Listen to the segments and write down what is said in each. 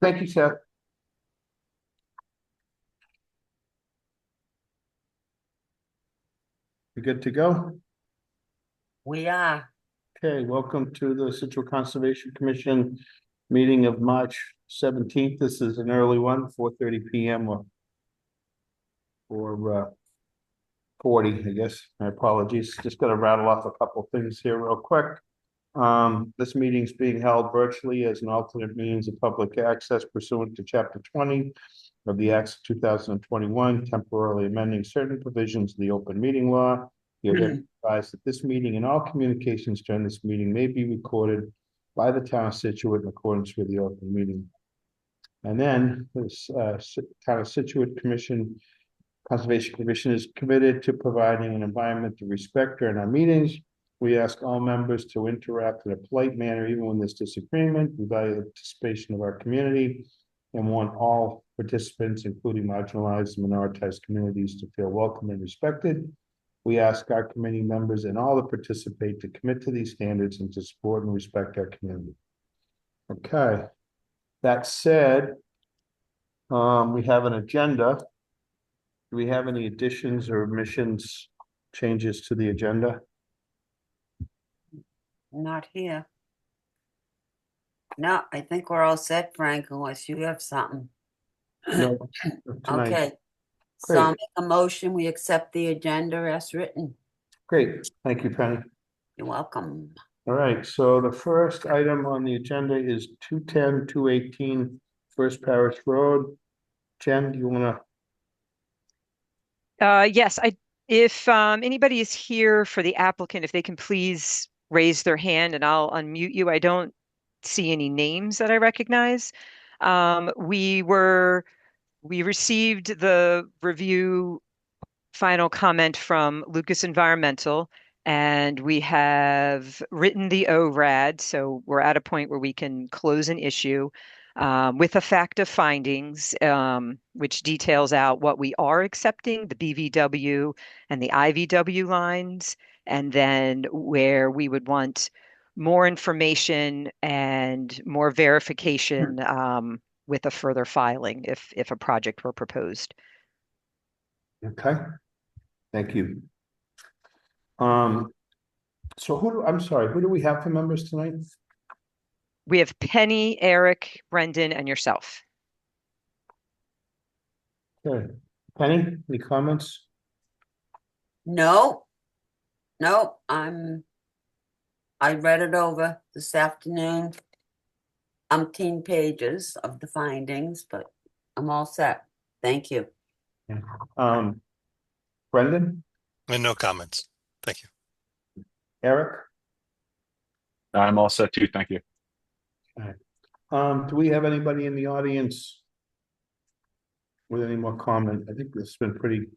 Thank you, Seth. You good to go? We are. Okay, welcome to the Scituate Conservation Commission meeting of March 17th. This is an early one, 4:30 p.m. or 40, I guess. My apologies. Just got to rattle off a couple things here real quick. This meeting is being held virtually as an alternate means of public access pursuant to Chapter 20 of the Acts of 2021, temporarily amending certain provisions of the open meeting law. You're advised that this meeting and all communications during this meeting may be recorded by the town of Scituate in accordance with the open meeting. And then this town of Scituate Conservation Commission is committed to providing an environment to respect during our meetings. We ask all members to interact in a polite manner, even when there's disagreement. We value the participation of our community and want all participants, including marginalized and minoritized communities, to feel welcome and respected. We ask our committee members and all that participate to commit to these standards and to support and respect our community. Okay. That said, we have an agenda. Do we have any additions or omissions, changes to the agenda? Not here. No, I think we're all set, Frank, unless you have something. No, tonight. Okay. So I'll Great. make a motion. We accept the agenda as written. Great. Thank you, Penny. You're welcome. All right. So the first item on the agenda is 210, 218 First Parish Road. Jen, do you want to? Yes, if anybody is here for the applicant, if they can please raise their hand and I'll unmute you. I don't see any names that I recognize. We received the review final comment from Lucas Environmental, and we have written the ORAD, so we're at a point where we can close an issue with a fact of findings, which details out what we are accepting, the BVW and the IVW lines, and then where we would want more information and more verification with a further filing if a project were proposed. Okay. Thank you. So I'm sorry, who do we have for members tonight? We have Penny, Eric, Brendan, and yourself. Okay. Penny, any comments? No. I read it over this afternoon. 10 pages of the findings, but I'm all set. Thank you. Yeah. Brendan? And no comments. Thank you. Eric? I'm all set too. Thank you. Do we have anybody in the audience with any more comment? I think this has been pretty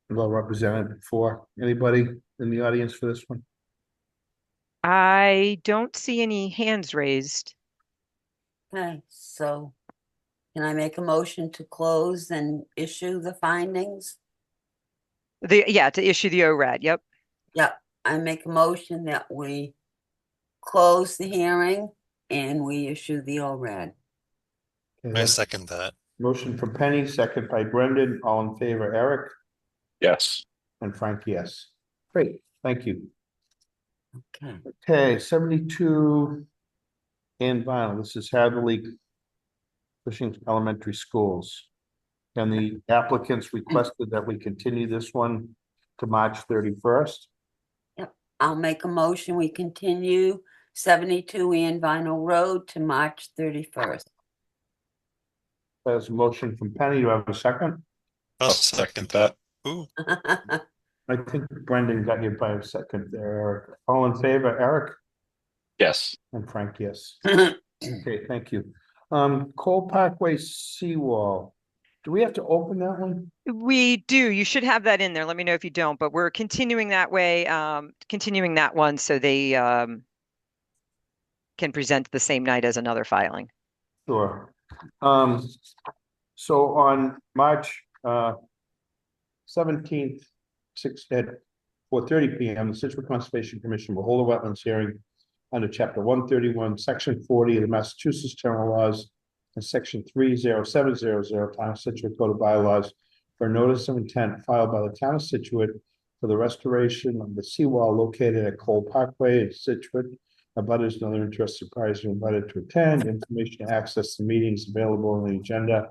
well represented before. Anybody in the audience for this one? I don't see any hands raised. Okay, so can I make a motion to close and issue the findings? To issue the ORAD. Yep. Yep, I make a motion that we close the hearing and we issue the ORAD. Okay, I second that. motion from Penny, second by Brendan. All in favor, Eric? Yes. And Frank, yes. Great, thank you. Okay. Okay, 72 and vinyl. This is Hadley Cushing Elementary Schools. And the applicants requested that we continue this one to March 31st. Yep, I'll make a motion. We continue 72 Ann Vinyl Road to March 31st. There's a motion from Penny. Do I have a second? I'll second that. Ooh. I think Brendan got you by a second there, Eric. All in favor, Eric? Yes. And Frank, yes. Okay, thank you. Cole Parkway Seawall. Do we have to open that one? We do. You should have that in there. Let me know if you don't, but we're continuing that way, continuing that one so they can present the same night as another filing. Sure. So on March 17th, 4:30 p.m., the Scituate Conservation Commission will hold a wetlands hearing under chapter 131, section 40 of the Massachusetts General Laws and section 30700 Town of Scituate Code of Bylaws for a notice of intent filed by the Town of Scituate for the restoration of the seawall located at Cole Parkway in Scituate. Abutters and other interested parties are invited to attend. Information to access the meetings available on the agenda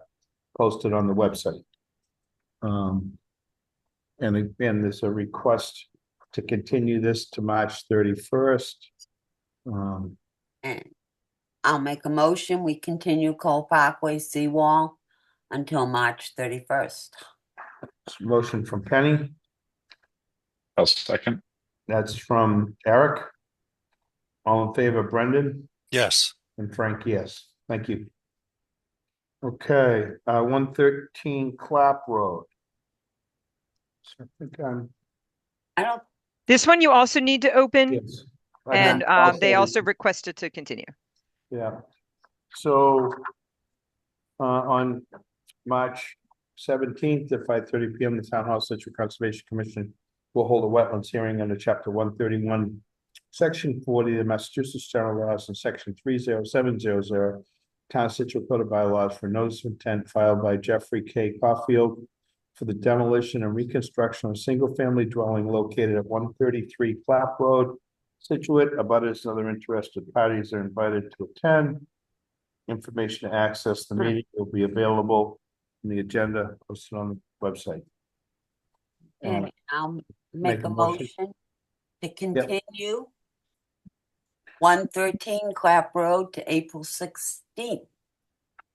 posted on the website. And again, there's a request to continue this to March 31st. And I'll make a motion. We continue Cole Parkway seawall until March 31st. Motion from Penny. I'll second. That's from Eric. All in favor, Brendan Yes. and Frank, yes. Thank you. Okay, 113 Clap Road. So I think I don't, This one you also need to open, yes. and they also requested to continue. Yeah. So on March 17th at 5:30 PM, the Town Hall Situate Conservation Commission will hold a wetlands hearing under chapter 131, section 40 of the Massachusetts General Laws and section 30700 Town of Situate Code of Bylaws for notice of intent filed by Jeffrey K. Caulfield for the demolition and reconstruction of a single-family dwelling located at 133 Clap Road, Scituate. Abutters and other interested parties are invited to attend. Information to access the meeting will be available in the agenda posted on the website. and I'll make make a a motion. motion to continue 113 Clap Road to April 16th.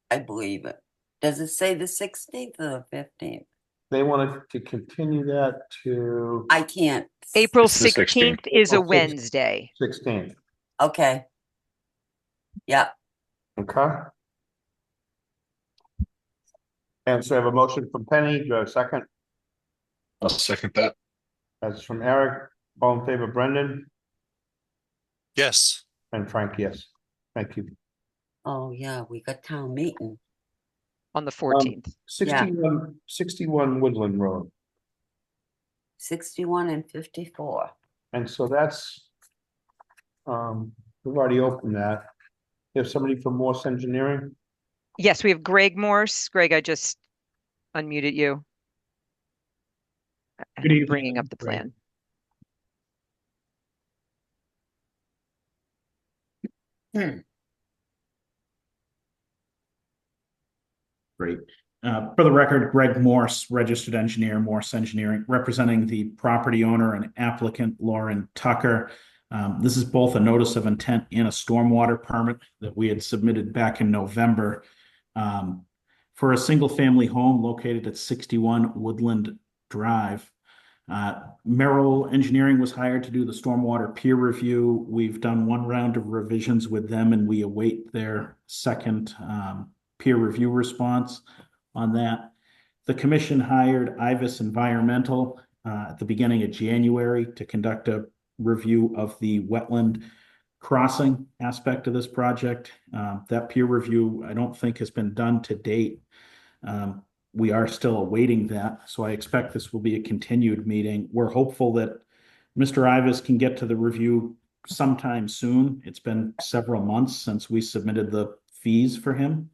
I believe it. Does it say the 16th or the 15th? They wanted to continue that to I can't. April It's the 16th. 16th is a April 16th. Wednesday. 16th. Okay. Yep. Okay. And so I have a motion from Penny. Do I have a second? I'll second that. That's from Eric. All in favor, Brendan Yes. and Frank, yes. Thank you. Oh, yeah, we got town meeting. On the 14th. 61 Woodland Road. 61 and 54. And so that's, we've already opened that. You have somebody from Morse Engineering? Yes, we have Greg Morse. Greg, I just unmuted you. Good evening, Bringing up the Greg. plan. Great. For the record, Greg Morse, registered engineer, Morse Engineering, representing the property owner and applicant Lauren Tucker. This is both a notice of intent and a stormwater permit that we had submitted back in November for a single-family home located at 61 Woodland Drive. Merrill Engineering was hired to do the stormwater peer review. We've done one round of revisions with them, and we await their second peer review response on that. The commission hired Ivis Environmental at the beginning of January to conduct a review of the wetland crossing aspect of this project. That peer review, I don't think, has been done to date. We are still awaiting that, so I expect this will be a continued meeting. We're hopeful that Mr. Ivis can get to the review sometime soon. It's been several months since we submitted the fees for him.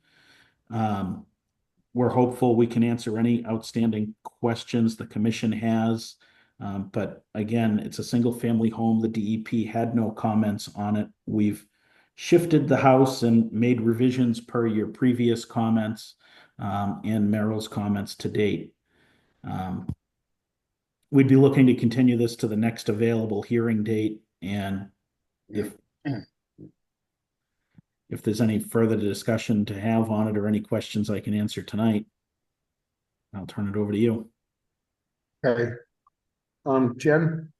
We're hopeful we can answer any outstanding questions the commission has. But again, it's a single family home. The DEP had no comments on it. We've shifted the house and made revisions per your previous comments and Merrill's comments to date. We'd be looking to continue this to the next available hearing date. And if there's any further discussion to have on it or any questions I can answer tonight, I'll turn it over to you. Okay. Jen?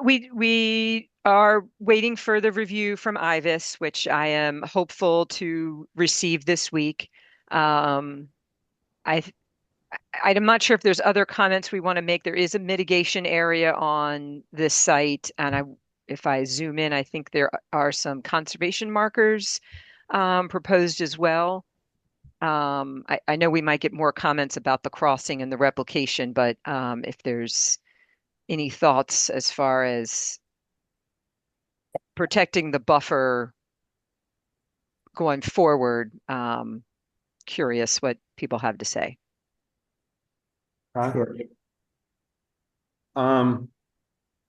We are waiting for the review from Ivis, which I am hopeful to receive this week. I'm not sure if there's other comments we want to make. There is a mitigation area on this site, and if I zoom in, I think there are some conservation markers proposed as well. I know we might get more comments about the crossing and the replication, but if there's any thoughts as far as protecting the buffer going forward. Curious what people have to say. Huh? Sure.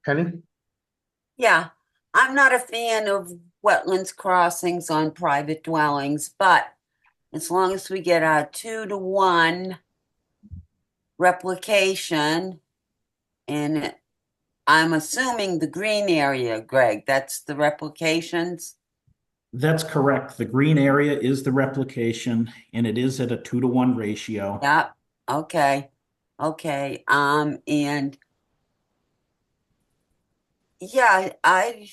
Penny? Yeah, I'm not a fan of wetlands crossings on private dwellings, but as long as we get our 2-to-1 replication, and I'm assuming the green area, Greg, that's the replications. That's correct. The green area is the replication, and it is at a 2-to-1 ratio. Yep. Okay. Okay. And yeah, I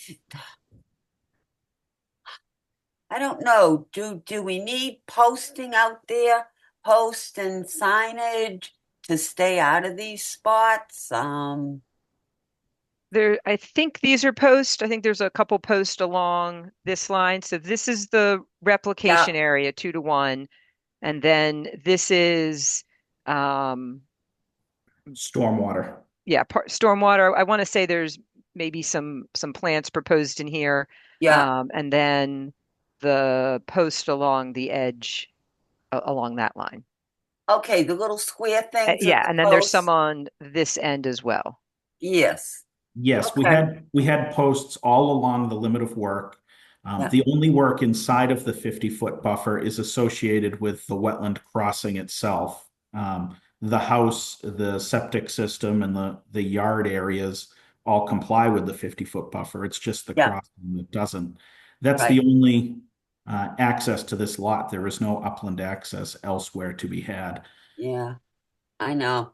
don't know. Do we need posting out there, post and signage to stay out of these spots? There, I think these are posts. I think there's a couple posts along this line. So this is the replication Yeah. area, 2-to-1, and then this is, Stormwater. yeah, stormwater. I want to say there's maybe some plants proposed in here, Yeah. and then the post along the edge, along that line. Okay, the little square things at Yeah, the and then there's some posts. on this end as well. Yes. Yes, Okay. we had posts all along the limit of work. Yeah. The only work inside of the 50-foot buffer is associated with the wetland crossing itself. The house, the septic system, and the yard areas all comply with the 50-foot buffer. It's just the Yeah. crossing that doesn't. That's Right. the only access to this lot. There is no upland access elsewhere to be had. Yeah, I know.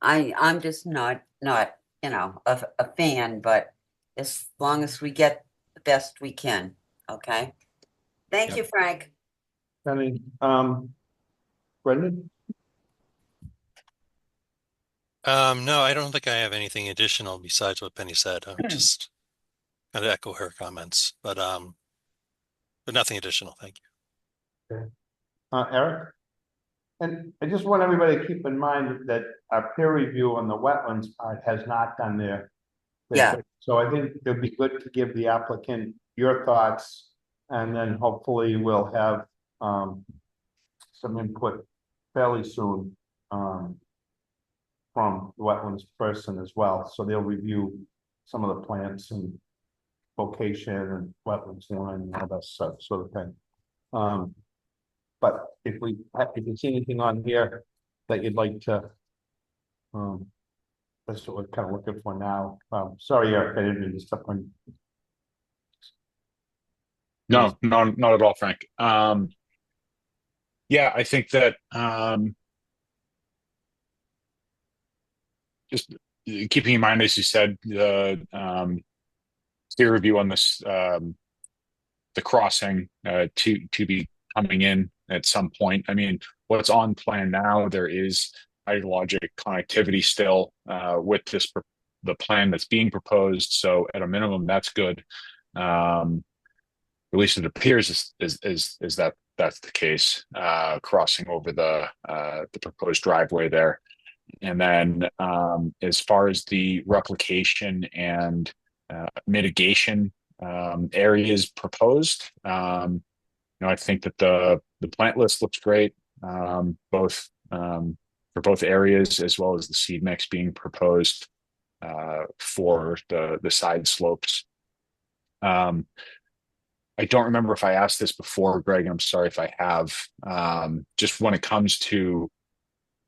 I'm just not a fan, but as long as we get the best we can. Okay. Thank Yep. you, Frank. Penny, Brendan? No, I don't think I have anything additional besides what Penny said. I'm just going to echo her comments, but nothing additional. Thank you. Eric? And I just want everybody to keep in mind that our peer review on the wetlands part has not done their Yeah. So I think it'd be good to give the applicant your thoughts, and then hopefully we'll have some input fairly soon from the wetlands person as well. So they'll review some of the plants and location and wetlands line and all that stuff, sort of thing. But if you see anything on here that you'd like to, that's what we're kind of looking for now. Sorry, Eric, I didn't mean to step on. No, not at all, Frank. Yeah, I think that just keeping in mind, as you said, the peer review on this, the crossing to be coming in at some point. I mean, what's on plan now, there is hydrologic connectivity still with the plan that's being proposed. So at a minimum, that's good. At least it appears is that that's the case, crossing over the proposed driveway there. And then as far as the replication and mitigation areas proposed, I think that the plant list looks great, both for both areas, as well as the seed mix being proposed for the side slopes. I don't remember if I asked this before, Greg. I'm sorry if I have. Just when it comes to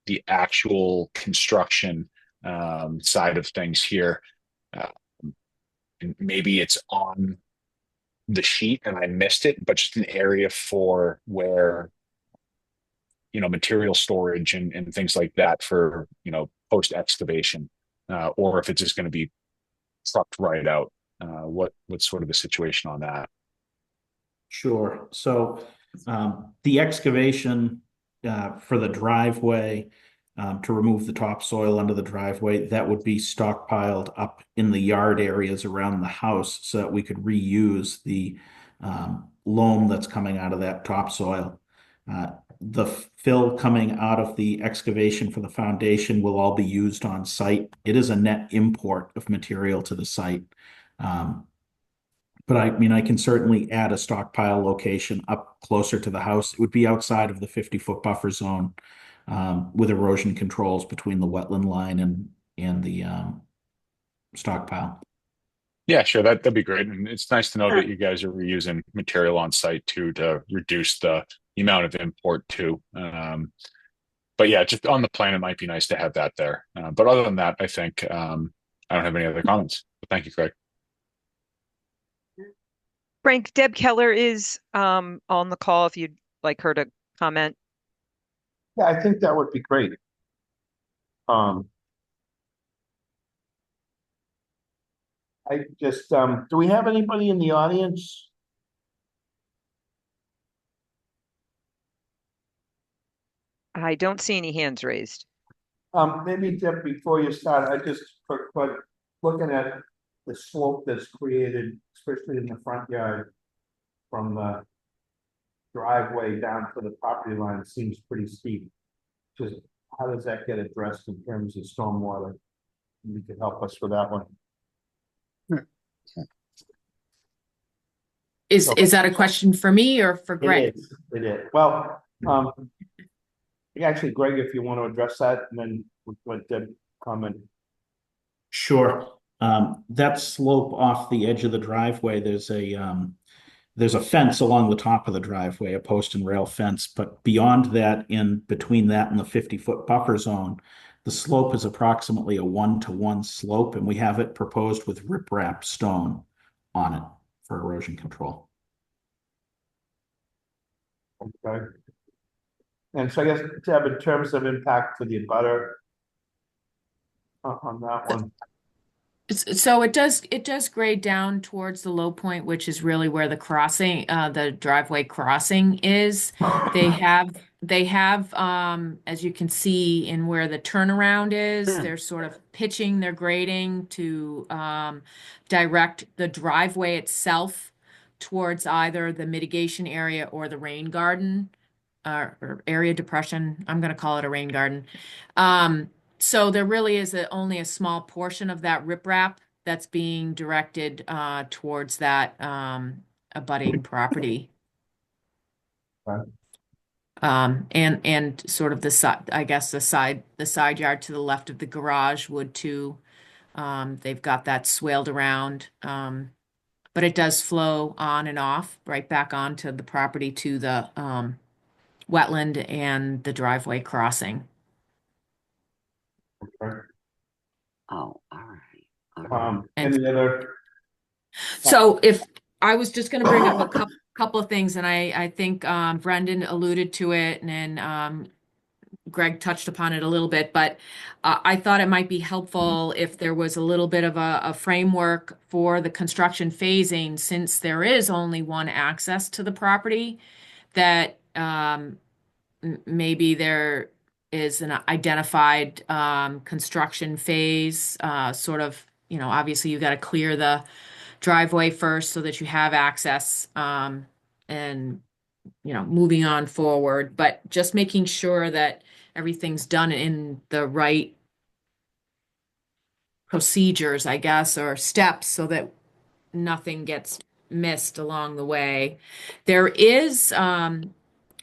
the actual construction side of things here, and maybe it's on the sheet and I missed it, but just an area for where material storage and things like that for post excavation, or if it's just going to be trucked right out. What's sort of the situation on that? Sure. So the excavation for the driveway to remove the topsoil under the driveway, that would be stockpiled up in the yard areas around the house so that we could reuse the loam that's coming out of that topsoil. The fill coming out of the excavation for the foundation will all be used on site. It is a net import of material to the site. But I mean, I can certainly add a stockpile location up closer to the house. It would be outside of the 50-foot buffer zone, with erosion controls between the wetland line and the stockpile. Yeah, sure. That'd be great. And it's nice to know that you guys are reusing material on site too to reduce the amount of import too. But yeah, just on the plan, it might be nice to have that there. But other than that, I think I don't have any other comments. But thank you, Craig. Frank, Deb Keller is on the call if you'd like her to comment. Yeah, I think that would be great. I just, do we have anybody in the audience? I don't see any hands raised. Maybe Deb, before you start, I just, but looking at the slope that's created, especially in the front yard from the driveway down to the property line, seems pretty steep. Just how does that get addressed in terms of stormwater? You could help us with that one. Is that a question for me or for Greg? It is. Well, actually, Greg, if you want to address that, and then let Deb comment. Sure. That slope off the edge of the driveway, there's a fence along the top of the driveway, a post and rail fence, but beyond that, in between that and the 50-foot buffer zone, the slope is approximately a 1-to-1 slope, and we have it proposed with riprap stone on it for erosion control. Okay. And so I guess, Deb, in terms of impact to the abutter on that one. So it does grade down towards the low point, which is really where the crossing, the driveway crossing is. They have, as you can see in where the turnaround is, they're sort of pitching their grading to direct the driveway itself towards either the mitigation area or the rain garden, or area depression. I'm going to call it a rain garden. So there really is only a small portion of that riprap that's being directed towards that abutting property. Right. And sort of the side, I guess the side yard to the left of the garage would too. They've got that swaled around, but it does flow on and off right back onto the property to the wetland and the driveway crossing. Okay. Oh, all right. All right. Any other? So if I was just going to bring up a couple of things, and I think Brendan alluded to it, and then Greg touched upon it a little bit, but I thought it might be helpful if there was a little bit of a framework for the construction phasing, since there is only one access to the property, that maybe there is an identified construction phase, sort of, obviously you've got to clear the driveway first so that you have access, and moving on forward, but just making sure that everything's done in the right procedures, I guess, or steps, so that nothing gets missed along the way. There is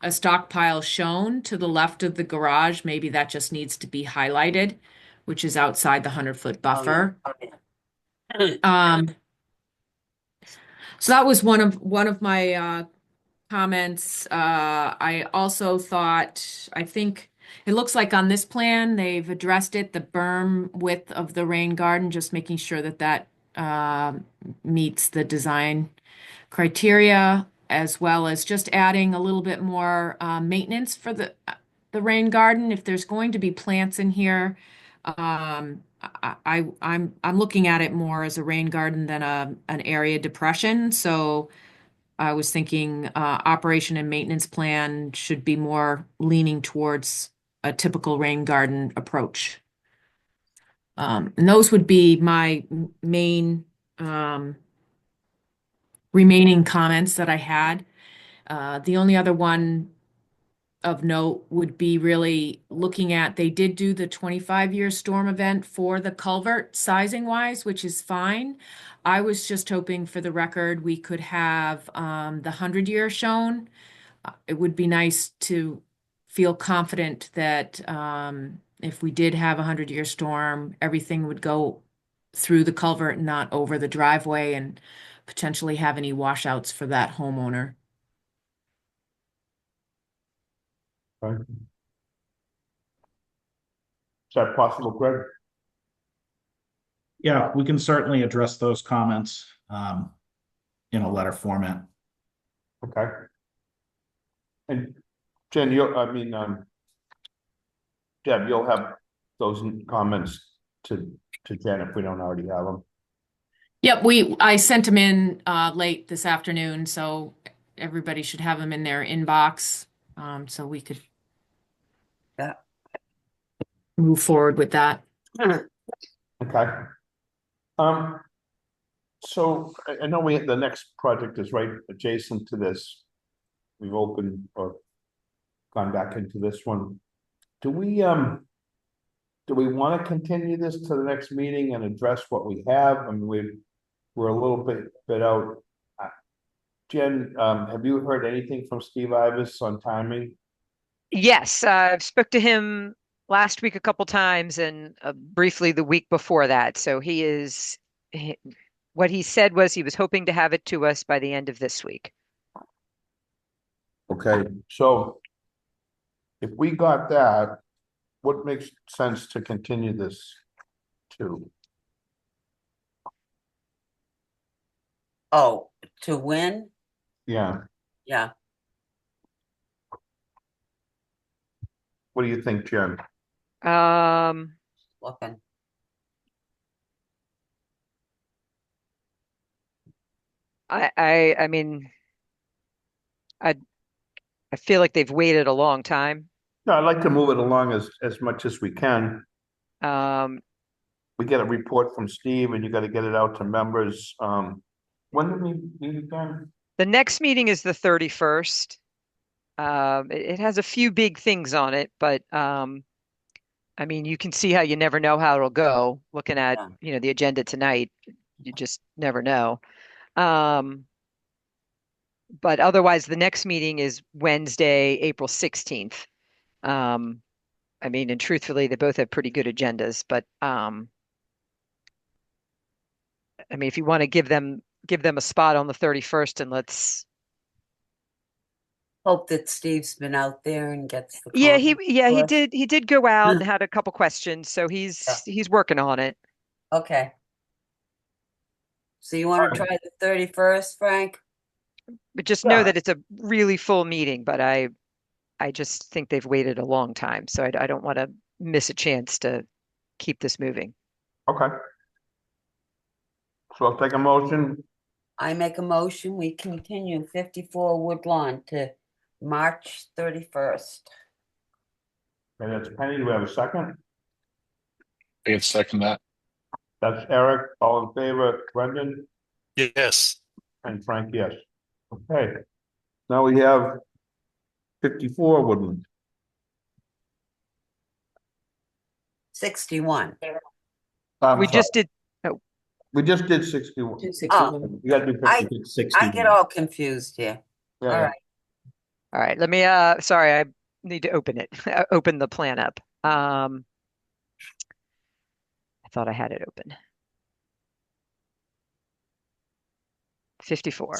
a stockpile shown to the left of the garage. Maybe that just needs to be highlighted, which is outside the 100-foot buffer. So that was one of my comments. I also thought, I think it looks like on this plan they've addressed it, the berm width of the rain garden, just making sure that meets the design criteria, as well as just adding a little bit more maintenance for the rain garden. If there's going to be plants in here, I'm looking at it more as a rain garden than an area depression. So I was thinking operation and maintenance plan should be more leaning towards a typical rain garden approach. And those would be my main remaining comments that I had. The only other one of note would be really looking at, they did do the 25-year storm event for the culvert sizing wise, which is fine. I was just hoping for the record, we could have the 100-year shown. It would be nice to feel confident that if we did have a 100-year storm, everything would go through the culvert and not over the driveway and potentially have any washouts for that homeowner. Right. Is that possible, Greg? Yeah, we can certainly address those comments in a letter format. Okay. And Jen, Deb, you'll have those comments to Jen if we don't already have them. Yep, I sent them in late this afternoon, so everybody should have them in their inbox, so we could Yeah. move forward with that. Okay. So I know the next project is right adjacent to this. We've opened or gone back into this one. Do we want to continue this to the next meeting and address what we have? I mean, we're a little bit out. Jen, have you heard anything from Steve Ibis on timing? Yes, I've spoke to him last week a couple times and briefly the week before that. So what he said was he was hoping to have it to us by the end of this week. Okay, so if we got that, what makes sense to continue this to? Oh, to win? Yeah, Yeah. what do you think, Jen? Looking. I mean, I feel like they've waited a long time. No, I'd like to move it along as much as we can. We get a report from Steve and you got to get it out to members. When do we meet again? The next meeting is the 31st. It has a few big things on it, but I mean, you can see how you never know how it'll go. Looking at, Yeah. the agenda tonight, you just never know. But otherwise, the next meeting is Wednesday, April 16th. I mean, and truthfully, they both have pretty good agendas, but I mean, if you want to give them a spot on the 31st, and let's. Hope that Steve's been out there and gets the Yeah, comments he to us. did go out and had a couple questions, so he's working on it. Okay. So you want to try the 31st, Frank? But just know Yeah. that it's a really full meeting, but I just think they've waited a long time, so I don't want to miss a chance to keep this moving. Okay. So I'll take a motion. I make a motion, we continue 54 Woodlawn to March 31st. And it's Penny. Do we have a second? I can second that. That's Eric. All in favor, Brendan Yes. and Frank, yes. Okay. Now we have 54 Woodland. 61. We just did. We just did 61. Oh, We gotta do I 50. get all confused here. Yeah, All yeah. right. All right, let me sorry, I need to open it. Open the plan up. I thought I had it open. 54.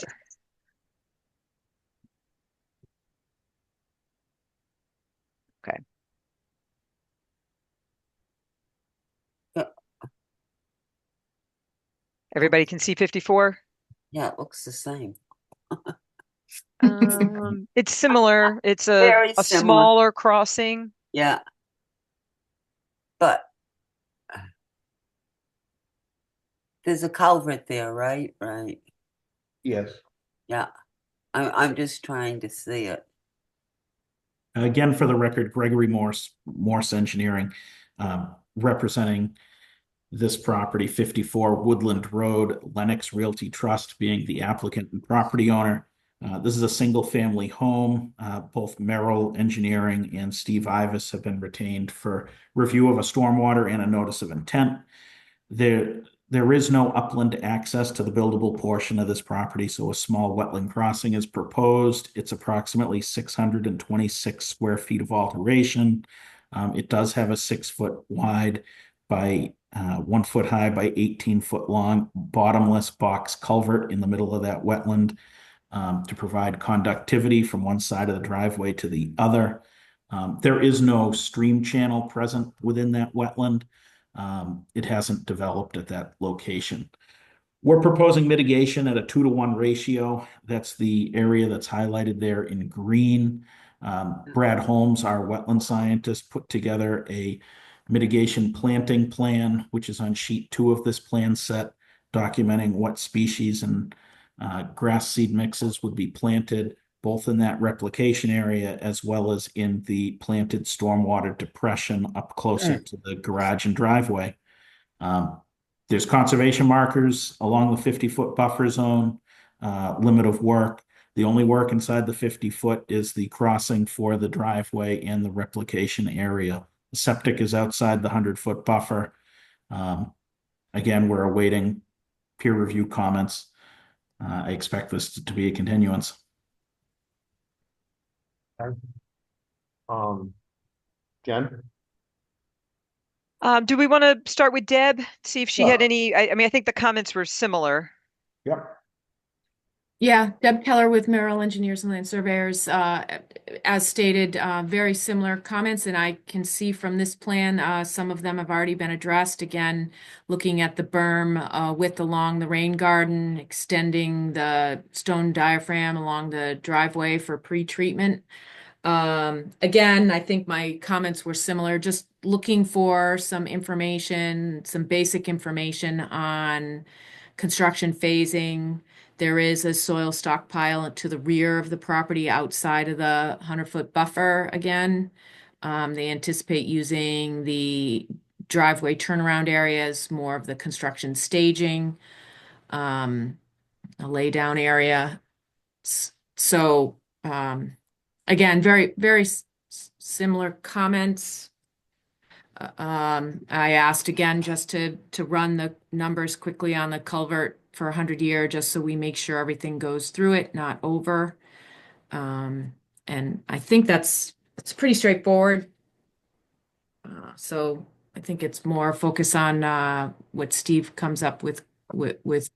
Okay. Everybody can see 54? Yeah, it looks the same. It's similar. It's Very a similar. smaller crossing. Yeah. But there's a culvert there, right? Right. Yes. Yeah. I'm just trying to see it. Again, for the record, Gregory Morse Engineering, representing this property, 54 Woodland Road, Lennox Realty Trust being the applicant and property owner. This is a single-family home. Both Merrill Engineering and Steve Ivas have been retained for review of a stormwater and a notice of intent. There is no upland access to the buildable portion of this property, so a small wetland crossing is proposed. It's approximately 626 square feet of alteration. It does have a 6 foot wide by 1 foot high by 18 foot long bottomless box culvert in the middle of that wetland to provide conductivity from one side of the driveway to the other. There is no stream channel present within that wetland. It hasn't developed at that location. We're proposing mitigation at a 2-to-1 ratio. That's the area that's highlighted there in green. Brad Holmes, our wetland scientist, put together a mitigation planting plan, which is on sheet 2 of this plan set, documenting what species and grass seed mixes would be planted both in that replication area as well as in the planted stormwater depression up closer to the garage and driveway. There's conservation markers along the 50-foot buffer zone, limit of work. The only work inside the 50-foot is the crossing for the driveway and the replication area. The septic is outside the 100-foot buffer. Again, we're awaiting peer review comments. I expect this to be a continuance. Jen? Do we want to start with Deb? See if she had Sure. any, I mean, I think the comments were similar. Yep. Yeah, Deb Keller with Merrill Engineers and Land Surveyors, as stated, very similar comments, and I can see from this plan, some of them have already been addressed. Again, looking at the berm width along the rain garden, extending the stone diaphragm along the driveway for pre-treatment. Again, I think my comments were similar, just looking for some information, some basic information on construction phasing. There is a soil stockpile to the rear of the property outside of the 100-foot buffer again. They anticipate using the driveway turnaround areas, more of the construction staging, a laydown area. So, again, very similar comments. I asked again just to run the numbers quickly on the culvert for 100-year, just so we make sure everything goes through it, not over. And I think it's pretty straightforward. So I think it's more focus on what Steve comes up with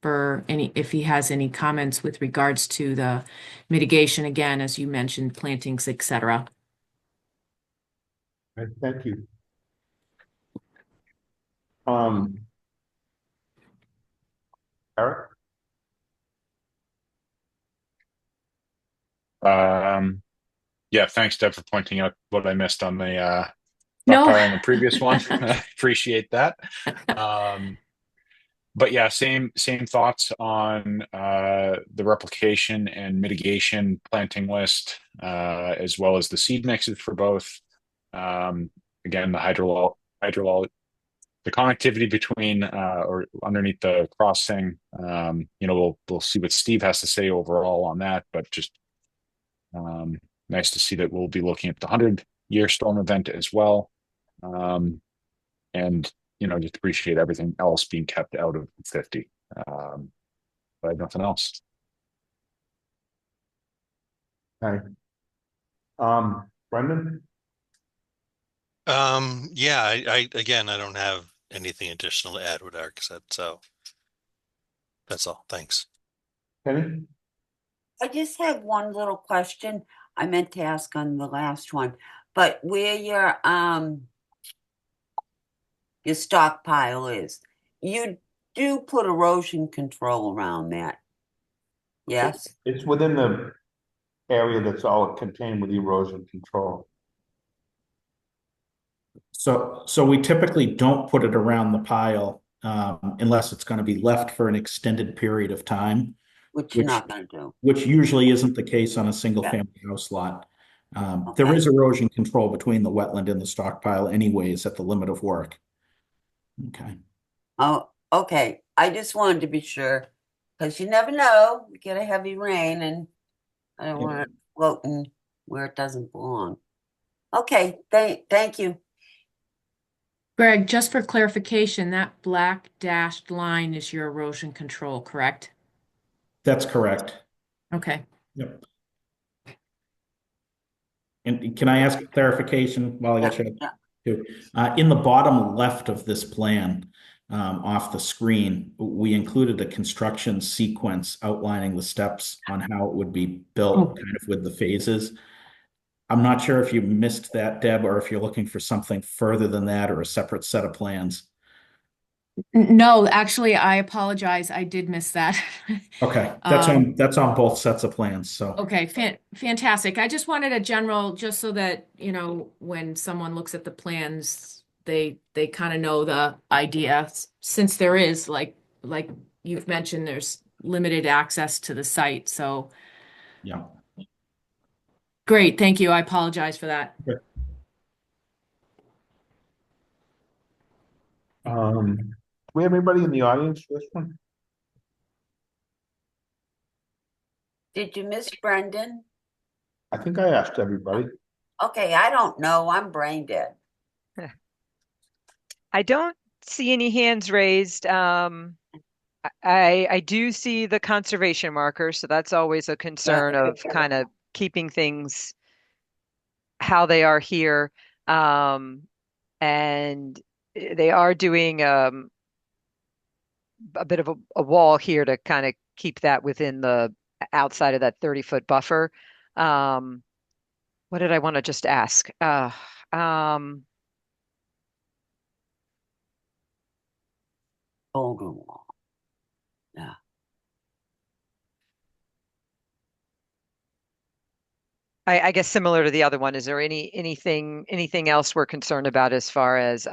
for any, if he has any comments with regards to the mitigation, again, as you mentioned, plantings, etc. Right, thank you. Eric? Yeah, thanks, Deb, for pointing out what I missed on the No. stockpile on the previous one. I appreciate that. But yeah, same thoughts on the replication and mitigation planting list, as well as the seed mixes for both. Again, the the connectivity between or underneath the crossing. We'll see what Steve has to say overall on that, but just nice to see that we'll be looking at the 100-year storm event as well. And just appreciate everything else being kept out of 50. But I have nothing else. Okay. Brendan? Yeah, I again, I don't have anything additional to add what Eric said, so that's all. Thanks. Penny? I just have one little question I meant to ask on the last one, but where your stockpile is, you do put erosion control around that. Yes? It's within the area that's all contained with erosion control. So we typically don't put it around the pile unless it's going to be left for an extended period of time, Which you're not going to do. which usually isn't the case on a single family house lot. There is erosion control between the wetland and the stockpile anyways at the limit of work. Okay. Oh, okay. I just wanted to be sure, because you never know. You get a heavy rain and I don't Yep. want it floating where it doesn't belong. Okay, thank you. Greg, just for clarification, that black dashed line is your erosion control, correct? That's correct. Okay. Yep. And can I ask a clarification while I got you? Yeah. Too? In the bottom left of this plan, off the screen, we included a construction sequence outlining the steps on how it would be built, kind of with the phases. I'm not sure if you missed that, Deb, or if you're looking for something further than that or a separate set of plans. No, actually, I apologize. I did miss that. Okay, Um, that's on both sets of plans. So Okay, fantastic. I just wanted a general, just so that, when someone looks at the plans, they kind of know the idea. Since there is, like you've mentioned, there's limited access to the site. So yeah. great, thank you. I apologize for that. We have anybody in the audience for this one? Did you miss Brendan? I think I asked everybody. Okay, I don't know. I'm brain dead. I don't see any hands raised. I do see the conservation marker, so that's always a concern of kind of keeping things how they are here. And they are doing a bit of a wall here to kind of keep that within the outside of that 30-foot buffer. What did I want to just ask? Um, Boulder wall. Yeah. I guess similar to the other one, is there anything else we're concerned about as far as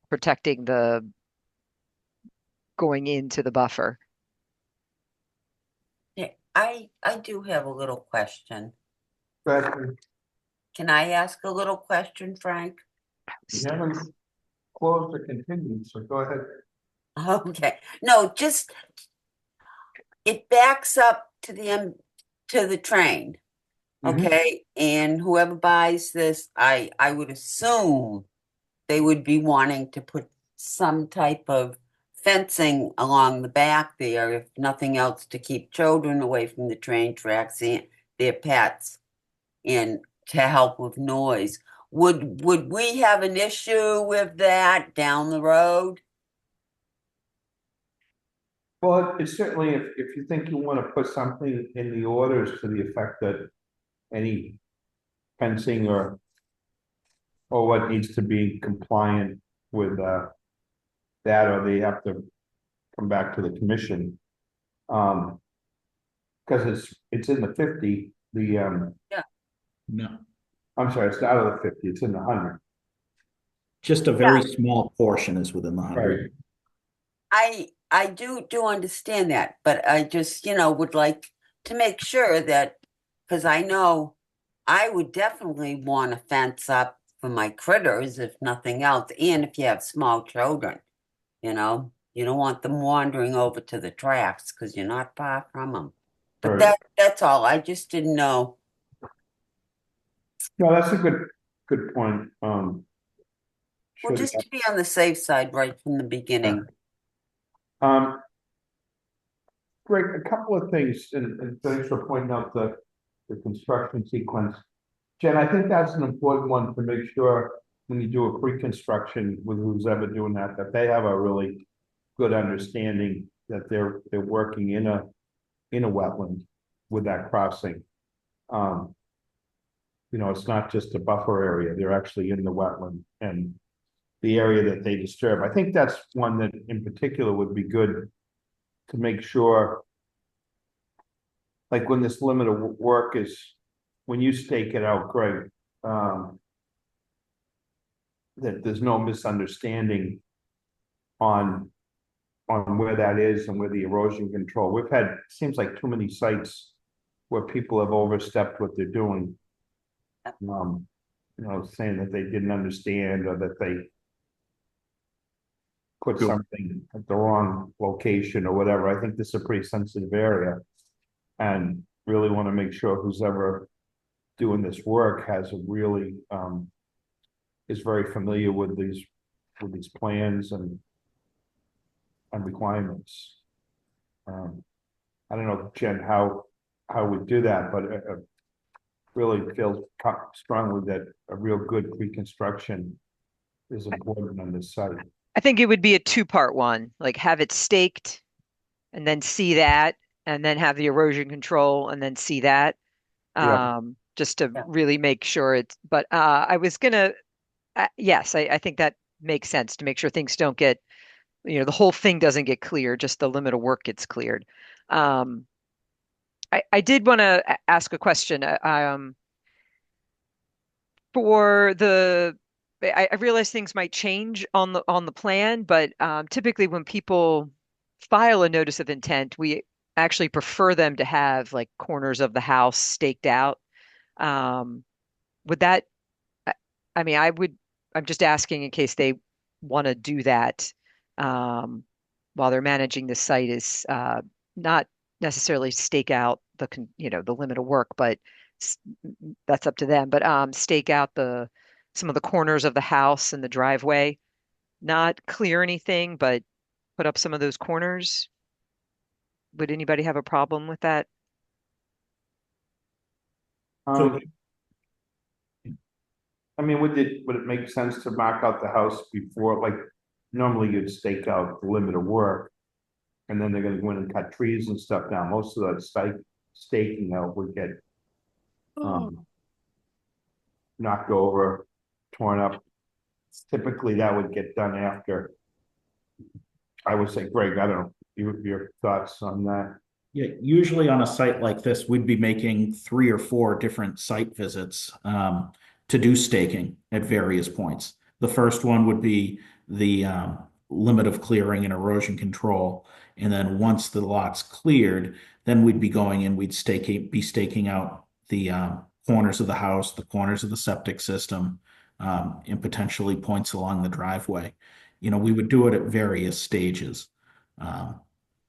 protecting the going into the buffer? Yeah, I do have a little question. But Can I ask a little question, Frank? we haven't closed or continued, so go ahead. Okay. No, just it backs up to the train. Mhm. Okay. And whoever buys this, I would assume they would be wanting to put some type of fencing along the back there, if nothing else, to keep children away from the train tracks and their pets, and to help with noise. Would we have an issue with that down the road? Well, it's certainly, if you think you want to put something in the orders to the effect that any fencing or what needs to be compliant with that, or they have to come back to the commission. Because it's in the 50, No, I'm sorry, it's out of the 50, it's in the 100. just a very small portion is within the 100. I do understand that, but I just, would like to make sure that, because I know I would definitely want a fence up for my critters, if nothing else, and if you have small children, you don't want them wandering over to the tracks because you're not far from them. But Right. that's all. I just didn't know. No, that's a good point. Well, Should just to be on the safe side right from the beginning. um, Greg, a couple of things, and thanks for pointing out the construction sequence. Jen, I think that's an important one to make sure when you do a pre-construction with who's ever doing that, that they have a really good understanding that they're working in a wetland with that crossing. It's not just a buffer area, they're actually in the wetland and the area that they disturb. I think that's one that in particular would be good to make sure, like when this limit of work is, when you stake it out, Greg, that there's no misunderstanding on where that is and where the erosion control. We've had, seems like too many sites where people have overstepped what they're doing. Saying that they didn't understand or that they put Cool. something at the wrong location or whatever. I think this is a pretty sensitive area. And really want to make sure who's ever doing this work has a really, is very familiar with these plans and requirements. I don't know, Jen, how we do that, but really feel strongly that a real good pre-construction is important on this site. I think it would be a two-part one, like have it staked and then see that, and then have the erosion control and then see that. Yeah. Just to Yeah. really make sure it's, but I was gonna, yes, I think that makes sense to make sure things don't get, the whole thing doesn't get cleared, just the limit of work gets cleared. I did want to ask a question. For the, I realize things might change on the plan, but typically when people file a notice of intent, we actually prefer them to have like corners of the house staked out. Um, would that, I I mean, I'm just asking in case they want to do that um, while they're managing the site is not necessarily stake out the limit of work, but s- that's up to them. But stake out some of the corners of the house and the driveway, not clear anything, but put up some of those corners. Would anybody have a problem with that? Um, I mean, would it make sense to mark out the house before, like, normally you'd stake out the limit of work, and then they're gonna go in and cut trees and stuff down. Most of that staking out would get knocked over, torn up. Typically, that would get done after. I would say, Greg, I don't know, your thoughts on that? Yeah, usually on a site like this, we'd be making 3 or 4 different site visits to do staking at various points. The first one would be the limit of clearing and erosion control. And then once the lot's cleared, then we'd be going in, be staking out the corners of the house, the corners of the septic system, and potentially points along the driveway. We would do it at various stages. Um,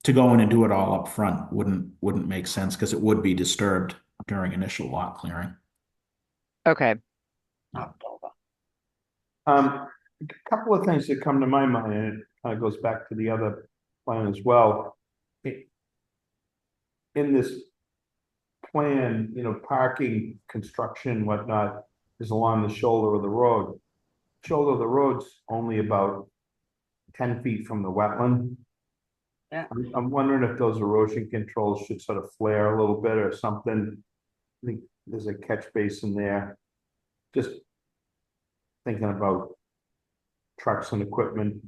to go in and do it all up front wouldn't make sense because it would be disturbed during initial lot clearing. Okay. A couple of things that come to my mind, and it kind of goes back to the other plan as well. In this plan, parking, construction, whatnot, is along the shoulder of the road. Shoulder of the road's only about 10 feet from the wetland. Yeah. I'm wondering if those erosion controls should sort of flare a little bit or something. I think there's a catch basin there. Just thinking about trucks and equipment.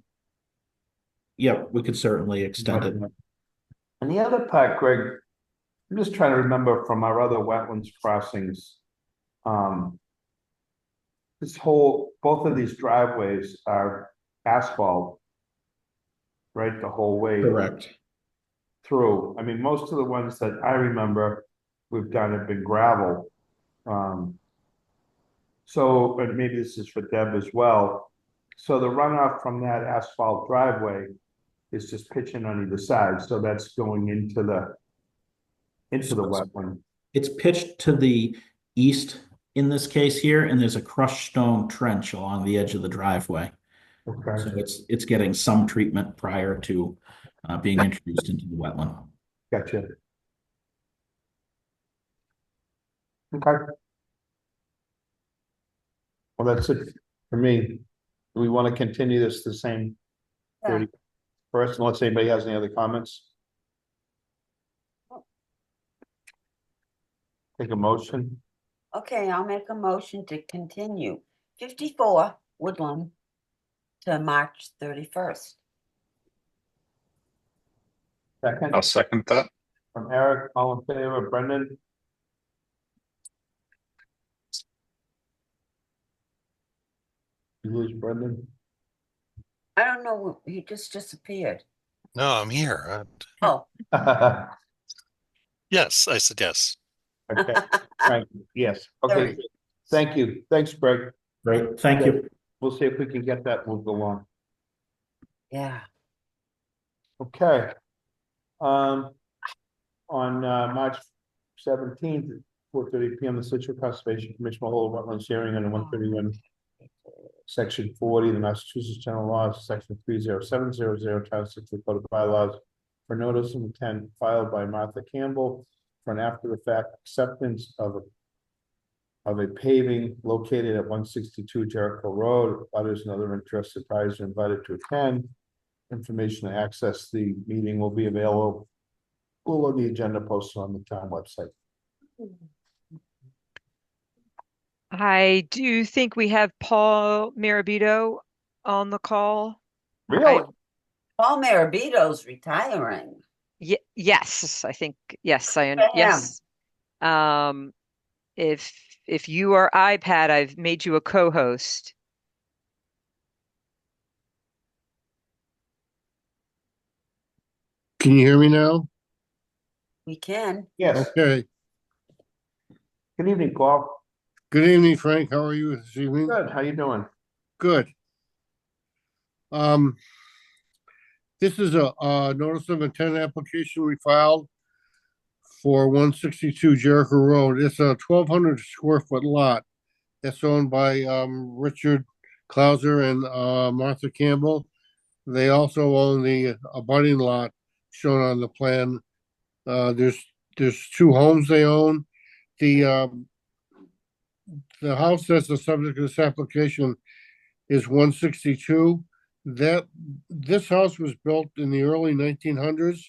Yep, we could certainly extend it. And the other part, Greg, I'm just trying to remember from our other wetlands crossings. Both of these driveways are asphalt, right, the whole way Correct. through. I mean, most of the ones that I remember we've done have been gravel. So, and maybe this is for Deb as well. So the runoff from that asphalt driveway is just pitching on either side. So that's going into the wetland. It's pitched to the east in this case here, and there's a crushed stone trench along the edge of the driveway. Okay. So it's getting some treatment prior to being introduced into the wetland. Gotcha. Okay. Well, that's it for me. Do we want to continue this the same Yeah. 31st, unless anybody has any other comments? Take a motion. Okay, I'll make a motion to continue 54 Woodland to March 31st. Second, I'll second that. from Eric, all in favor, Brendan? You lose Brendan? I don't know, he just disappeared. No, I'm here. Oh, Yes, I said yes. Okay, right, yes, okay, Sorry. thank you, thanks, Greg. Great, thank you. We'll see if we can get that moved along. yeah. Okay. On March 17th, 4:30 PM, the Situate Conservation Commission will hold a wetlands hearing under 131, Section 40, the Massachusetts General Laws, Section 30700, Title 6 of the Code of Bylaws, for notice of intent filed by Martha Campbell for an after-the-fact acceptance of a paving located at 162 Jericho Road. Others and other interested parties are invited to attend. Information to access the meeting will be available on the agenda posted on the town website. I do think we have Paul Marabito on the call. Really? Paul Marabito's retiring. Yes, I think, yes, Bam. yes. If you are iPad, I've made you a co-host. Can you hear me now? We can. Yes. Okay. Good evening, Paul. Good evening, Frank. How are you this evening? Good. How you doing? Good. This is a notice of intent application we filed for 162 Jericho Road. It's a 1,200 square foot lot that's owned by Richard Clauser and Martha Campbell. They also own the abutting lot shown on the plan. There's two homes they own. The house that's the subject of this application is 162. This house was built in the early 1900s.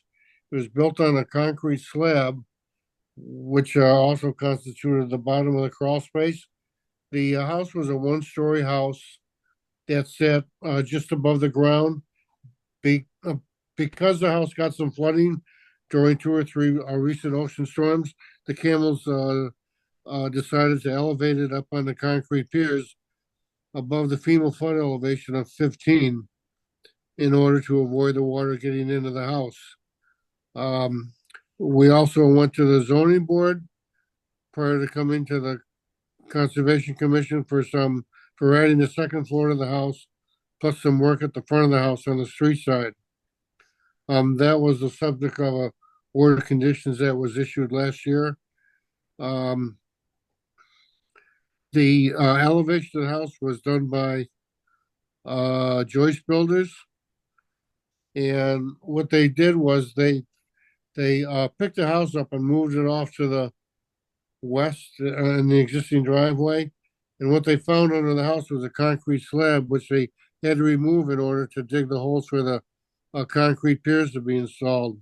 It was built on a concrete slab, which also constituted the bottom of the crawl space. The house was a one-story house that sat just above the ground. Because the house got some flooding during 2 or 3 recent ocean storms, the Camels decided to elevate it up on the concrete piers above the FEMA flood elevation of 15 in order to avoid the water getting into the house. We also went to the zoning board prior to coming to the Conservation Commission for adding the second floor to the house, plus some work at the front of the house on the street side. That was the subject of a order of conditions that was issued last year. The elevation of the house was done by Joyce Builders. And what they did was they picked the house up and moved it off to the west in the existing driveway. And what they found under the house was a concrete slab, which they had to remove in order to dig the holes for the concrete piers to be installed.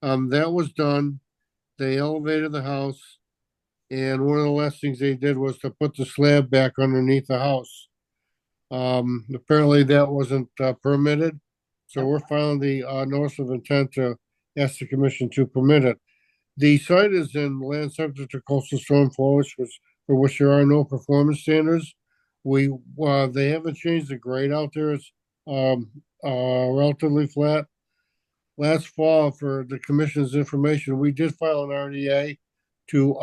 That was done. They elevated the house. And one of the last things they did was to put the slab back underneath the house. Apparently that wasn't permitted. So we're filing the notice of intent to ask the commission to permit it. The site is in land subject to coastal storm flowage, for which there are no performance standards. They haven't changed the grade out there. It's relatively flat. Last fall, for the commission's information, we did file an RDA to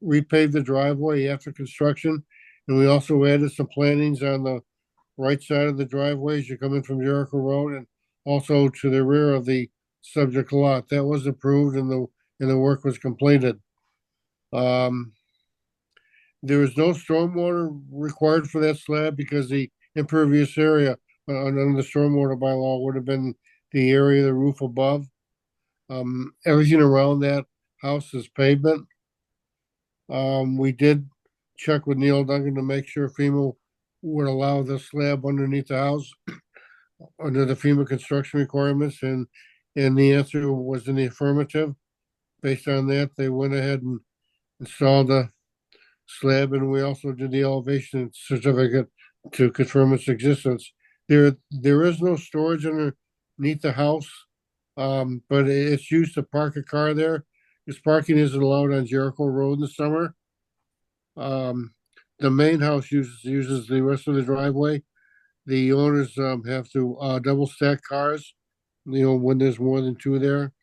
repave the driveway after construction. And we also added some plantings on the right side of the driveway as you come in from Jericho Road, and also to the rear of the subject lot. That was approved and the work was completed. There is no stormwater required for that slab because the impervious area under the stormwater bylaw would have been the area of the roof above. Everything around that house is pavement. We did check with Neil Duncan to make sure FEMA would allow the slab underneath the house under the FEMA construction requirements, and the answer was in the affirmative. Based on that, they went ahead and installed the slab, and we also did the elevation certificate to confirm its existence. There is no storage underneath the house, but it's used to park a car there. This parking isn't allowed on Jericho Road in the summer. The main house uses the rest of the driveway. The owners have to double stack cars, when there's more than 2 there.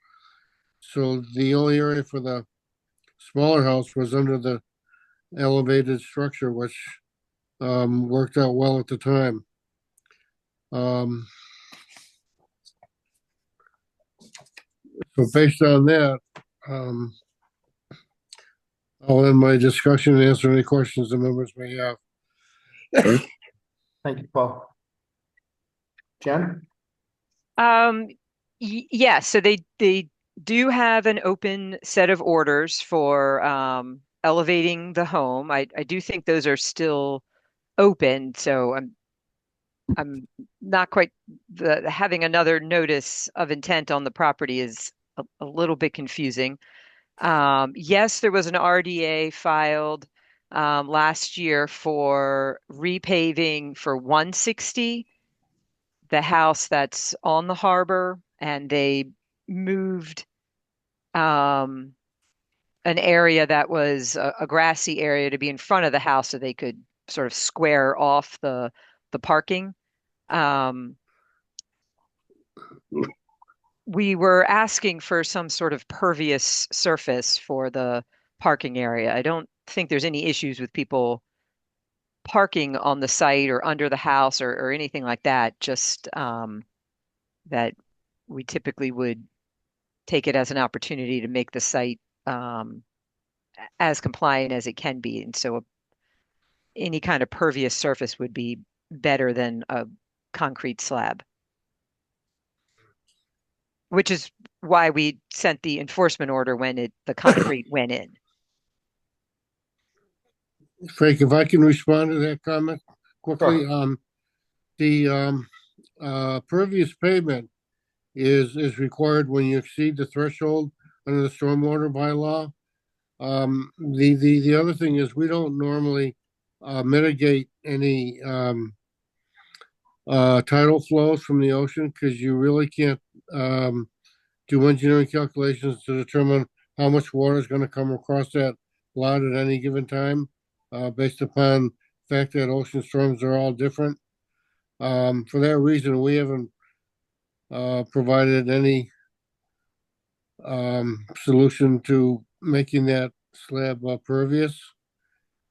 So the only area for the smaller house was under the elevated structure, which worked out well at the time. So based on that, I'll end my discussion and answer any questions the members may have. Thank you, Paul. Jen? Um, yeah, so they do have an open set of orders for elevating the home. I do think those are still open, so I'm not quite having another notice of intent on the property is a little bit confusing. Yes, there was an RDA filed last year for repaving for 160, the house that's on the harbor, and they moved um, an area that was a grassy area to be in front of the house so they could sort of square off the parking. Um, we were asking for some sort of pervious surface for the parking area. I don't think there's any issues with people parking on the site or under the house or anything like that. Just that we typically would take it as an opportunity to make the site as compliant as it can be. And so any kind of pervious surface would be better than a concrete slab, which is why we sent the enforcement order when the concrete went in. Frank, if I can respond to that comment quickly, Sure. the pervious pavement is required when you exceed the threshold under the stormwater bylaw. The other thing is we don't normally mitigate any tidal flows from the ocean because you really can't do engineering calculations to determine how much water is going to come across that lot at any given time, based upon the fact that ocean storms are all different. For that reason, we haven't provided any solution to making that slab pervious.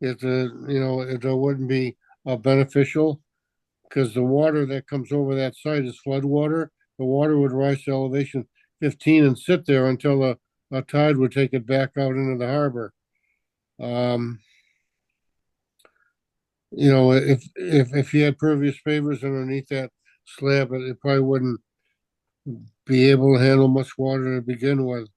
It wouldn't be beneficial because the water that comes over that site is flood water. The water would rise to elevation 15 and sit there until a tide would take it back out into the harbor. Um, if you had pervious pavers underneath that slab, it probably wouldn't be able to handle much water to begin with.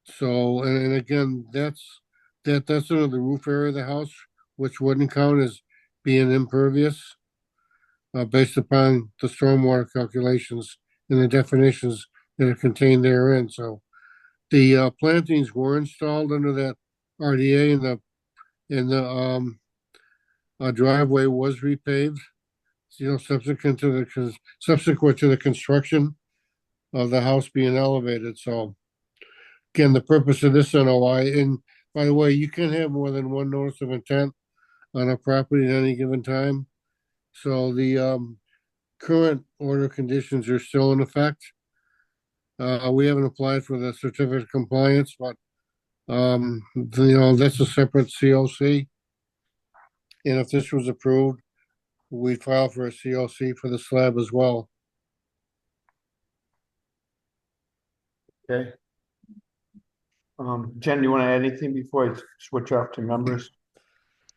So, and again, that's under the roof area of the house, which wouldn't count as being impervious, based upon the stormwater calculations and the definitions that are contained therein. So the plantings were installed under that RDA, and the driveway was repaved. Subsequent to the construction of the house being elevated. So again, the purpose of this NOI, and by the way, you can have more than one notice of intent on a property at any given time. So the current order conditions are still in effect. We haven't applied for the certificate of compliance, but that's a separate COC. And if this was approved, we'd file for a COC for the slab as well. Okay. Jen, you want to add anything before I switch off to members?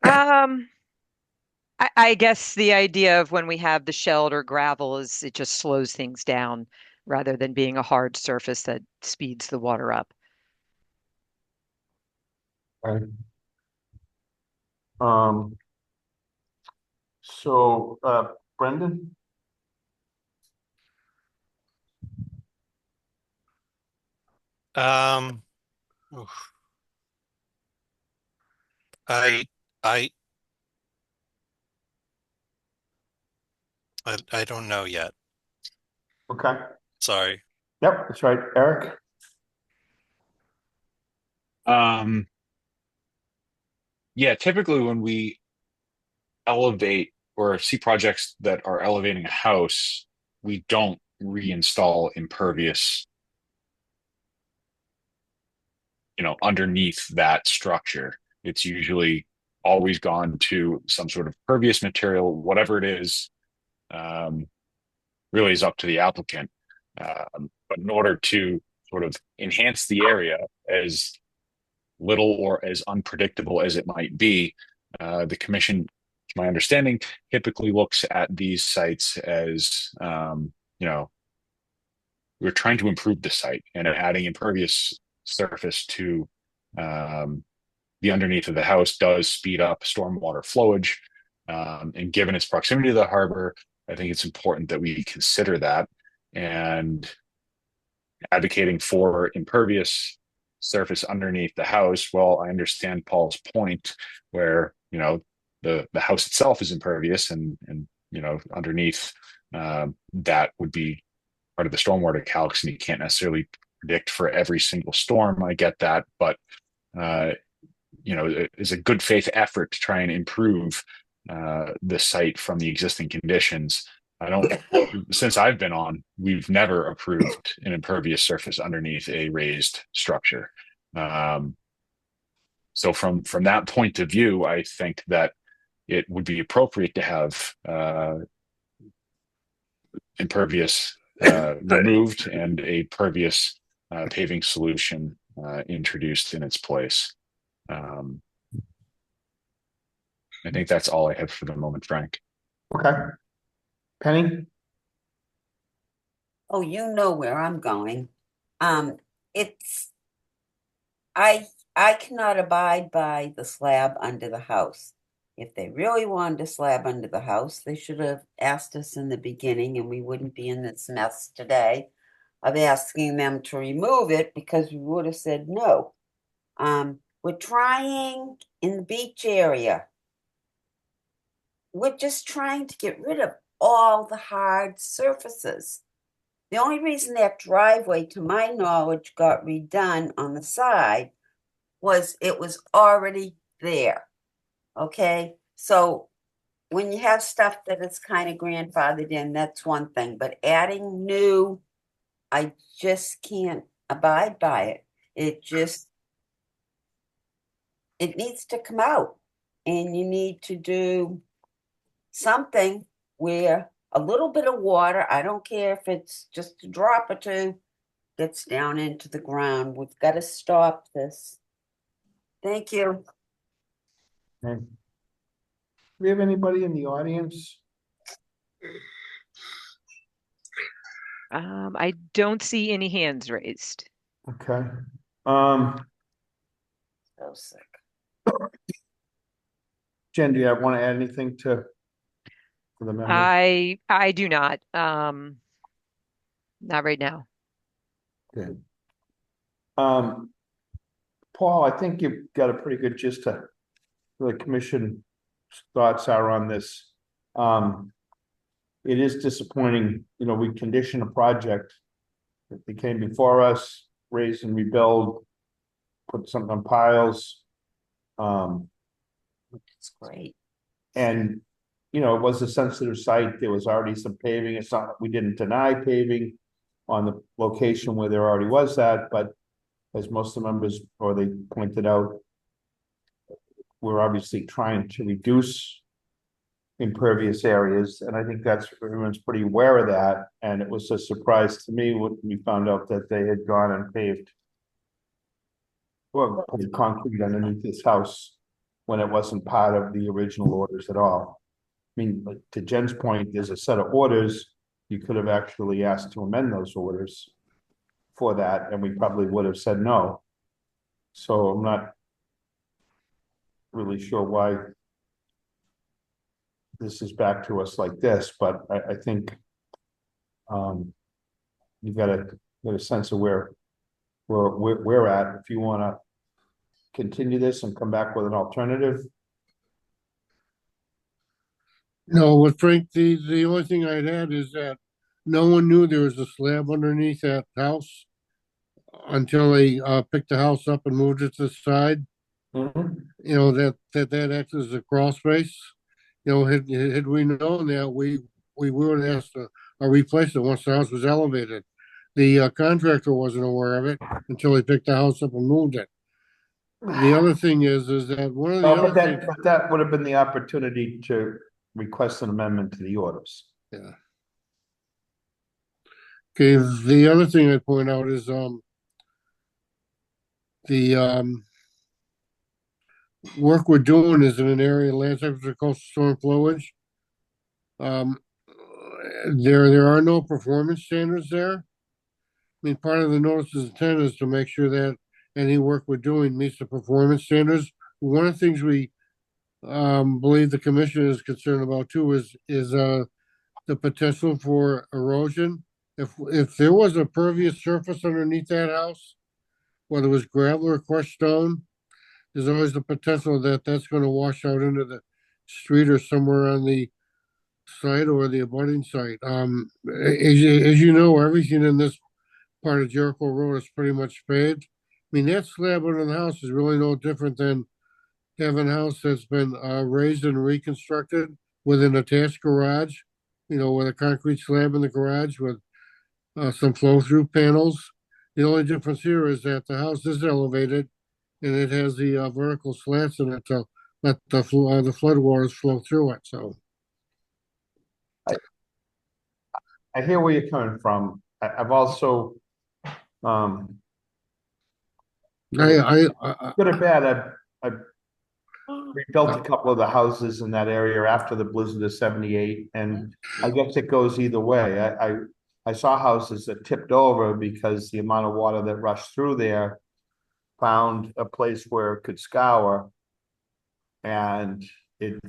Um, I guess the idea of when we have the shelled or gravel is it just slows things down rather than being a hard surface that speeds the water up. Right. Um, so, Brendan? Oof. I, I, I don't know yet. Okay. Sorry. Yep, that's right. Eric? Um, yeah, typically when we elevate or see projects that are elevating a house, we don't reinstall impervious, underneath that structure. It's usually always gone to some sort of pervious material, whatever it is, really is up to the applicant. But in order to sort of enhance the area, as little or as unpredictable as it might be, the commission, to my understanding, typically looks at these sites as, we're trying to improve the site, and adding impervious surface to the underneath of the house does speed up stormwater flowage. And given its proximity to the harbor, I think it's important that we consider that. And advocating for impervious surface underneath the house, well, I understand Paul's point where, the house itself is impervious, and underneath that would be part of the stormwater calcs, and you can't necessarily predict for every single storm. I get that, but it's a good faith effort to try and improve the site from the existing conditions. Since I've been on, we've never approved an impervious surface underneath a raised structure. So from that point of view, I think that it would be appropriate to have impervious removed and a pervious paving solution introduced in its place. I think that's all I have for the moment, Frank. Okay. Penny? Oh, you know where I'm going. It's I cannot abide by the slab under the house. If they really wanted a slab under the house, they should have asked us in the beginning, and we wouldn't be in this mess today of asking them to remove it, because we would have said no. We're trying in the beach area. We're just trying to get rid of all the hard surfaces. The only reason that driveway, to my knowledge, got redone on the side was it was already there. Okay, so when you have stuff that is kind of grandfathered in, that's one thing, but adding new, I just can't abide by it. It needs to come out, and you need to do something where a little bit of water, I don't care if it's just a drop or two, gets down into the ground. We've got to stop this. Thank you. Okay. Do we have anybody in the audience? I don't see any hands raised. Okay. So sick. Jen, do you want to add anything to the members? I do not. Not right now. Good. Paul, I think you've got a pretty good gist of the commission thoughts are on this. It is disappointing, we condition a project that they came before us, raise and rebuild, put something on piles. It's great. And, it was a sensitive site. There was already some paving. It's not that we didn't deny paving on the location where there already was that, but as most of the members, or they pointed out, we're obviously trying to reduce impervious areas, and I think that's everyone's pretty aware of that. And it was a surprise to me when we found out that they had gone and paved, well, put concrete underneath this house when it wasn't part of the original orders at all. I mean, like, to Jen's point, there's a set of orders. You could have actually asked to amend those orders for that, and we probably would have said no. So I'm not really sure why this is back to us like this, but I think you gotta get a sense of where we're at. If you want to continue this and come back with an alternative. No, with Frank, the only thing I'd add is that no one knew there was a slab underneath that house until they picked the house up and moved it to the side. That acts as a crawl space. Had we known that, we would have asked to replace it once the house was elevated. The contractor wasn't aware of it until he picked the house up and moved it. The other thing is that one of the other things. But that would have been the opportunity to request an amendment to the orders. Yeah. Okay, the other thing I'd point out is the work we're doing is in an area of land subject to coastal storm flowage. Um, there are no performance standards there. I mean, part of the notice's intent is to make sure that any work we're doing meets the performance standards. One of the things we believe the commission is concerned about too is the potential for erosion. If there was a pervious surface underneath that house, whether it was gravel or crushed stone, there's always the potential that that's going to wash out into the street or somewhere on the site or the abutting site. As you know, everything in this part of Jericho Road is pretty much paved. I mean, that slab under the house is really no different than having a house that's been raised and reconstructed with an attached garage, with a concrete slab in the garage with some flow-through panels. The only difference here is that the house is elevated and it has the vertical slats in it to let the flood waters flow through it. So I hear where you're coming from. I've also, good or bad, I've rebuilt a couple of the houses in that area after the blizzard of '78, and I guess it goes either way. I saw houses that tipped over because the amount of water that rushed through there found a place where it could scour, and it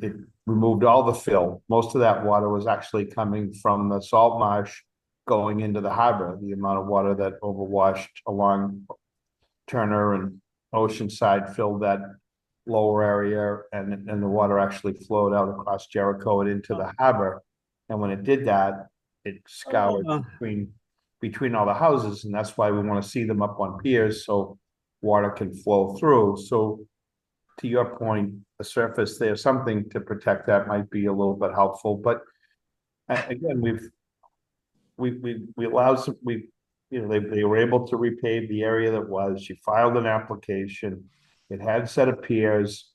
removed all the fill. Most of that water was actually coming from the salt marsh going into the harbor. The amount of water that overwashed along Turner and Oceanside filled that lower area, and the water actually flowed out across Jericho and into the harbor. And when it did that, it scoured between all the houses, and that's why we want to see them up on piers so water can flow through. So to your point, the surface there, something to protect that might be a little bit helpful. But again, we allowed some, they were able to repave the area that was. You filed an application. It had set of piers.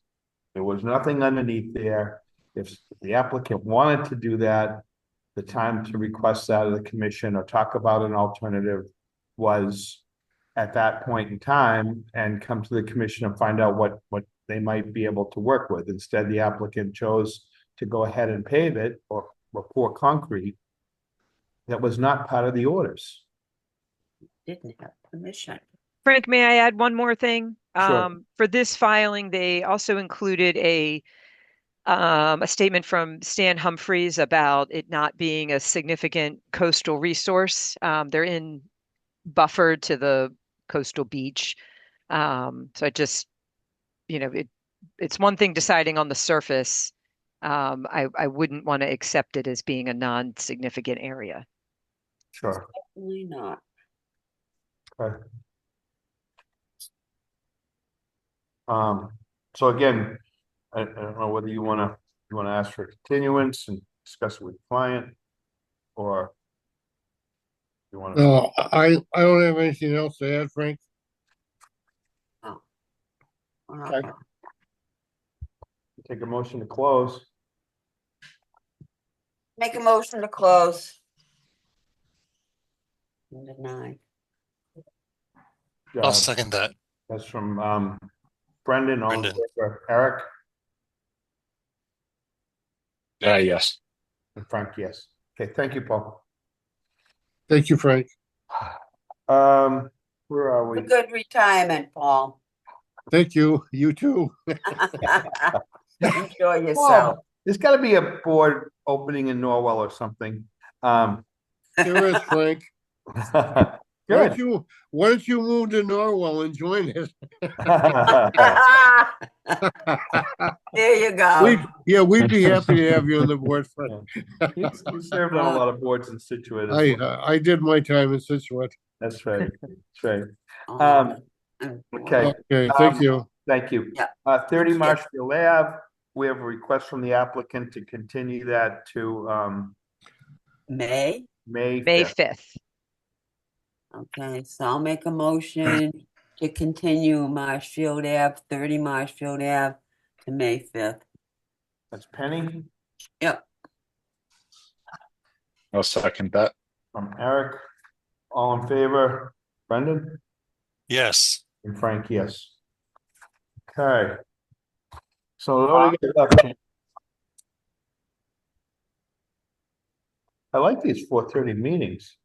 There was nothing underneath there. If the applicant wanted to do that, the time to request that of the commission or talk about an alternative was at that point in time, and come to the commission and find out what they might be able to work with. Instead, the applicant chose to go ahead and pave it or pour concrete that was not part of the orders. Didn't have permission. Frank, may I add one more thing? Sure. For this filing, they also included a statement from Stan Humphreys about it not being a significant coastal resource. They're in buffered to the coastal beach. So I just, it's one thing deciding on the surface. I wouldn't want to accept it as being a non-significant area. Sure. Definitely not. Okay. So again, I don't know whether you want to ask for continuance and discuss it with the client, or you want to. no, I don't have anything else to add, Frank. Okay. Take a motion to close. Make a motion to close. Deny. I'll second that. That's from Brendan. All in Brendan. favor? Eric Yes. and Frank, yes. Okay, thank you, Paul. Thank you, Frank. Where are we? A good retirement, Paul. Thank you. You too. Enjoy yourself. Well, there's got to be a board opening in Norwell or something. There is, Frank. Good. Why don't you move to Norwell and join us? There you go. We'd be happy to have you on the board, Frank. You served on a lot of boards in Scituate as well. I did my time in Scituate. That's right. That's right. Okay. Okay, thank you. Thank you. Yeah. 30 Marshfield Ave, we have a request from the applicant to continue that to May. May May 5th. 5th. Okay, so I'll make a motion to continue Marshfield Ave, 30 Marshfield Ave to May 5th. That's Penny Yep. I'll second that. from Eric. All in favor? Brendan Yes. and Frank, yes. Okay. So what do we get left here? I like these 4:30 meetings.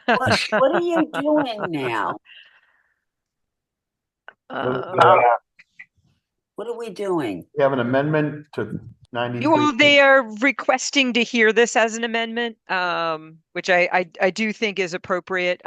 What are you doing now? Uh, What are we doing? We have an amendment to 93. Well, they are requesting to hear this as an amendment, which I do think is appropriate.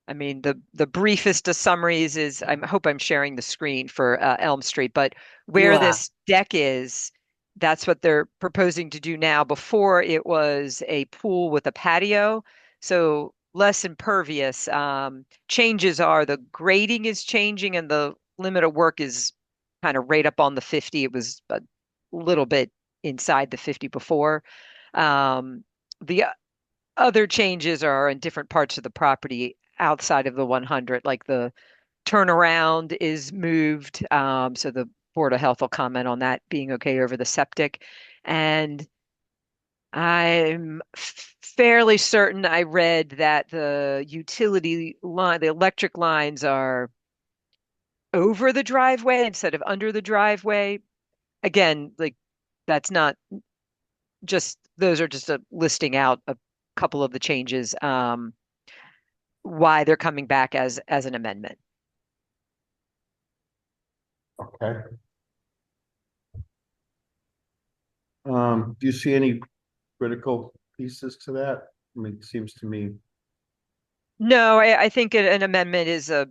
I mean, the briefest of summaries is I hope I'm sharing the screen for Elm Street, but where You are. this deck is, that's what they're proposing to do now. Before it was a pool with a patio, so less impervious. Changes are the grading is changing and the limit of work is kind of right up on the 50. It was a little bit inside the 50 before. The other changes are in different parts of the property outside of the 100, like the turnaround is moved. So the Board of Health will comment on that being okay over the septic. And I'm fairly certain I read that the utility line, the electric lines are over the driveway instead of under the driveway. Again, like that's not just, those are just a listing out a couple of the changes. Why they're coming back as an amendment. Okay. Do you see any critical pieces to that? I mean, it seems to me, No, I think an amendment is a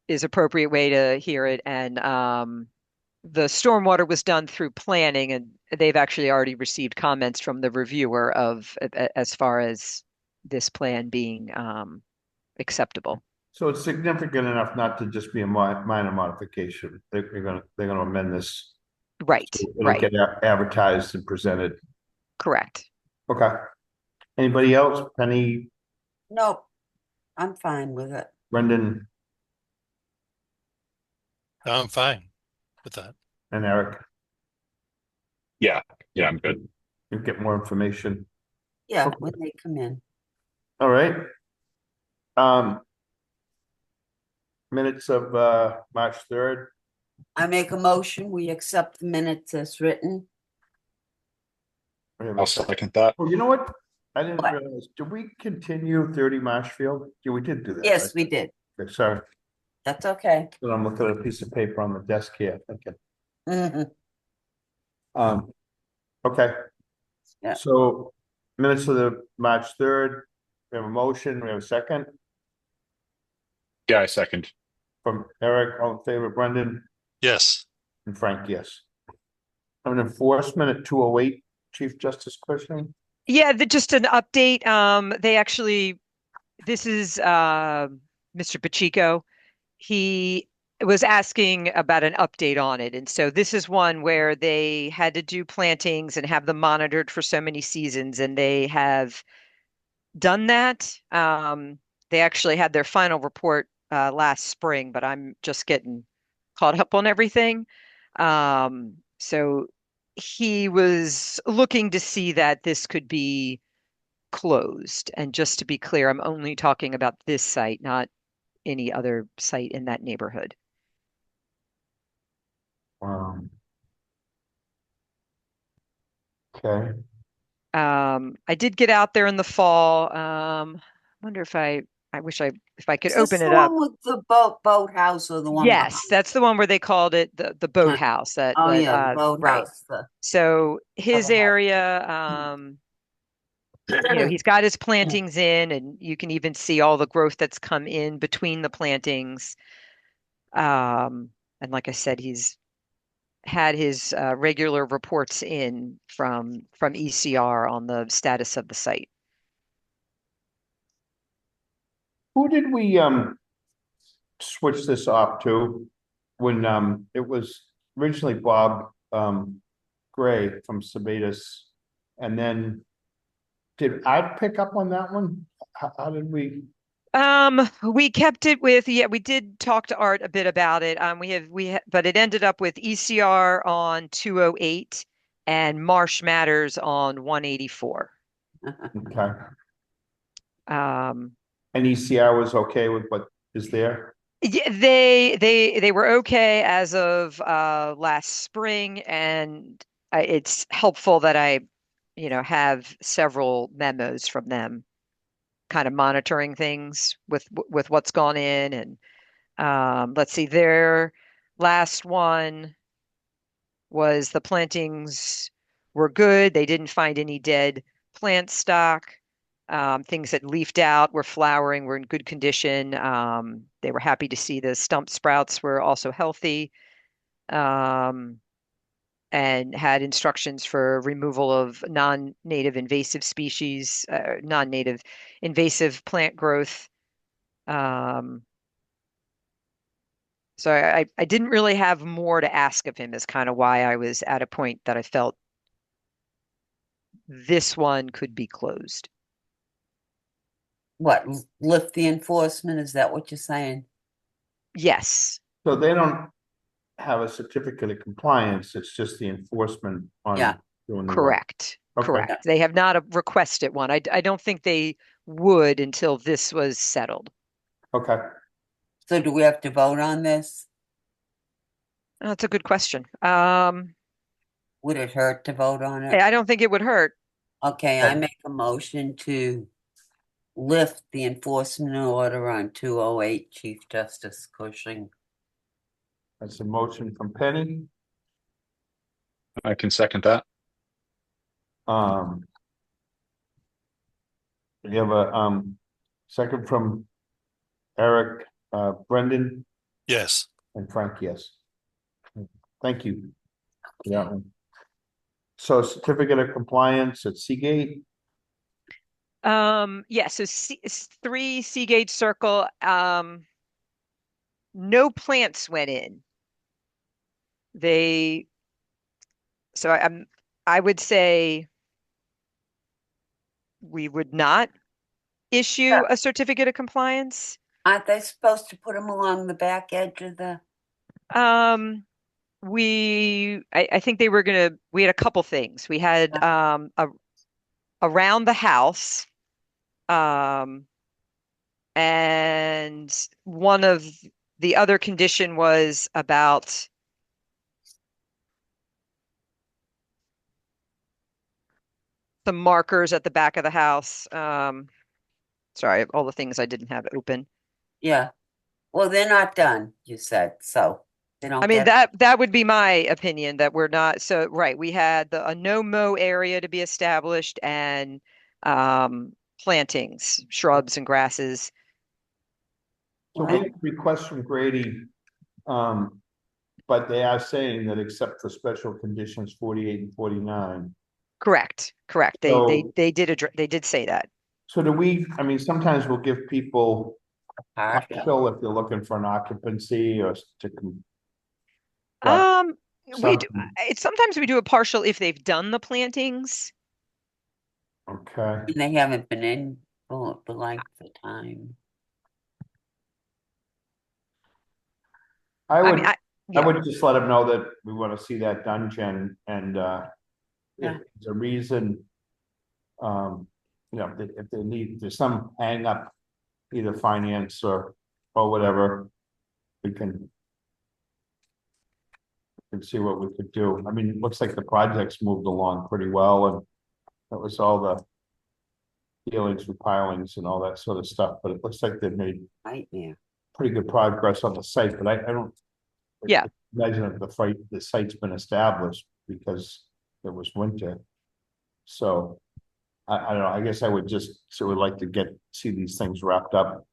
is appropriate way to hear it. And the stormwater was done through planning, and they've actually already received comments from the reviewer of as far as this plan being acceptable. so it's significant enough not to just be a minor modification. They're gonna amend this. Right, So it'll right, get advertised and presented. correct. Okay. Anybody else? Penny, Nope, I'm fine with it. Brendan, No, I'm fine with that. and Eric? Yeah, I'm good. You get more information. Yeah, Okay. when they come in. All right. Minutes of March 3rd. I make a motion, we accept the minutes as written. We have I'll a- second that. Oh, you know what? I didn't What? realize. Did we continue 30 Marshfield? Yeah, we did do that. Yes, right? we did. Okay, sorry. That's okay. But I'm looking at a piece of paper on the desk here, thinking. Mhm. Okay. Yeah. So minutes of the March 3rd, we have a motion, we have a second Yeah, I second. from Eric, all in favor, Brendan Yes. and Frank, yes. An enforcement at 208, Chief Justice Cushing. Yeah, just an update. They actually, this is Mr. Pacheco. He was asking about an update on it. And so this is one where they had to do plantings and have them monitored for so many seasons, and they have done that. They actually had their final report last spring, but I'm just getting caught up on everything. So he was looking to see that this could be closed. And just to be clear, I'm only talking about this site, not any other site in that neighborhood. Okay, I did get out there in the fall. Wonder if I wish if I could Is this open the it up. one with the boathouse or the one Yes, that's the one where they called it the boathouse. Oh, yeah, the right. boathouse. So his Other house. area, he's got his plantings in, and you can even see all the growth that's come in between the plantings. And like I said, he's had his regular reports in from ECR on the status of the site. who did we switch this off to when it was originally Bob Gray from Sabatis, and then did I pick up on that one? How did we? We kept it with, yeah, we did talk to Art a bit about it. But it ended up with ECR on 208 and Marsh Matters on 184. Okay, Um, and ECR was okay with what is there? Yeah, they were okay as of last spring, and it's helpful that I, have several memos from them, kind of monitoring things with what's gone in. And let's see, their last one was the plantings were good. They didn't find any dead plant stock. Things that leafed out were flowering, were in good condition. They were happy to see the stump sprouts were also healthy, um, and had instructions for removal of non-native invasive species, non-native invasive plant growth. Um, so I didn't really have more to ask of him, is kind of why I was at a point that I felt this one could be closed. What, lift the enforcement? Is that what you're saying? Yes, So they don't have a certificate of compliance, it's just the enforcement Yeah. on doing the work. correct. Okay. Correct. They have not requested one. I don't think they would until this was settled. Okay, So do we have to vote on this? That's a good question. Would it hurt to vote on I it? don't think it would hurt. Okay, I Okay. make a motion to lift the enforcement order on 208 Chief Justice Cushing. that's a motion from Penny. I can second that. We have a second from Eric, Brendan Yes. and Frank, yes. Thank you. Yeah. So certificate of compliance at Seagate. Yeah, so 3 Seagate Circle, no plants went in. So I would say we would not issue a certificate of compliance. Aren't they supposed to put them along the back edge of the? I think we had a couple things. We had around the house, and one of the other condition was about the markers at the back of the house. Sorry, all the things I didn't have open. Yeah. Well, they're not done, you said, so they don't I mean, get. that would be my opinion, that we're not, so right, we had a no mow area to be established, and plantings, shrubs and grasses. So we have requests from Grady, but they are saying that except for special conditions 48 and 49. Correct. So- They did say that. So do we, I mean, sometimes we'll give people Partial. partial if they're looking for an occupancy or to. We do, Something. sometimes we do a partial if they've done the plantings. Okay, And they haven't been in for the length of time. I I would, mean, I yeah. would just let them know that we want to see that done, Jen, and Yeah. if there's a reason, if they need, there's some hang up, either finance or whatever, we can see what we could do. I mean, it looks like the project's moved along pretty well, and that was all the dealings with pilings and all that sort of stuff, but it looks like they've made Nightmare. pretty good progress on the site, but I don't. Yeah. Imagine if the site's been established because it was winter. So I don't know, I guess I would like to see these things wrapped up.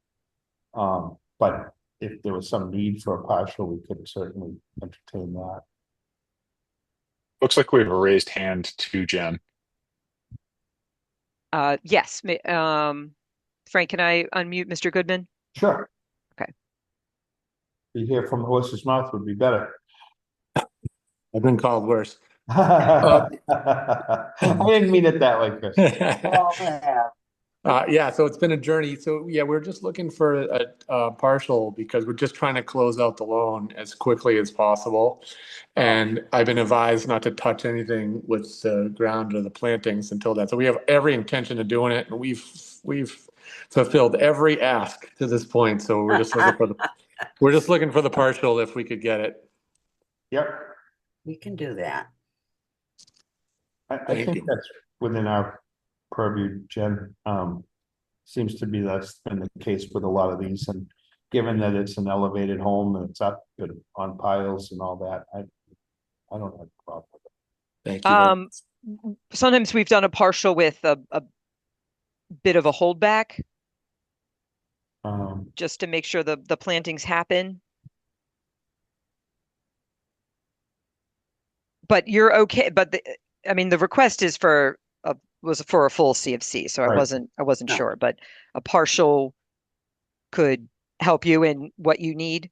But if there was some need for a partial, we could certainly entertain that. Looks like we have a raised hand too, Jen. Yes. Frank, can I unmute Mr. Goodman? Sure. Okay. To hear from the horse's mouth would be better. I've been called worse. I didn't mean it that way, Chris. All have. Yeah, so it's been a journey. So yeah, we're just looking for a partial because we're just trying to close out the loan as quickly as possible. And I've been advised not to touch anything with the ground or the plantings until that. So we have every intention of doing it, and we've fulfilled every ask to this point. So we're just looking for We're just looking for the partial if we could get it. Yep, We can do that. I Thank think you. that's within our purview, Jen. Seems to be that's been the case with a lot of these, and given that it's an elevated home and it's up and on piles and all that, I don't have a problem with Thank you. Sometimes we've done a partial with a bit of a holdback it. just to make sure the plantings happen. But you're okay. But I mean, the request is was for a full CFC, so Right. I wasn't No. sure, but a partial could help you in what you need.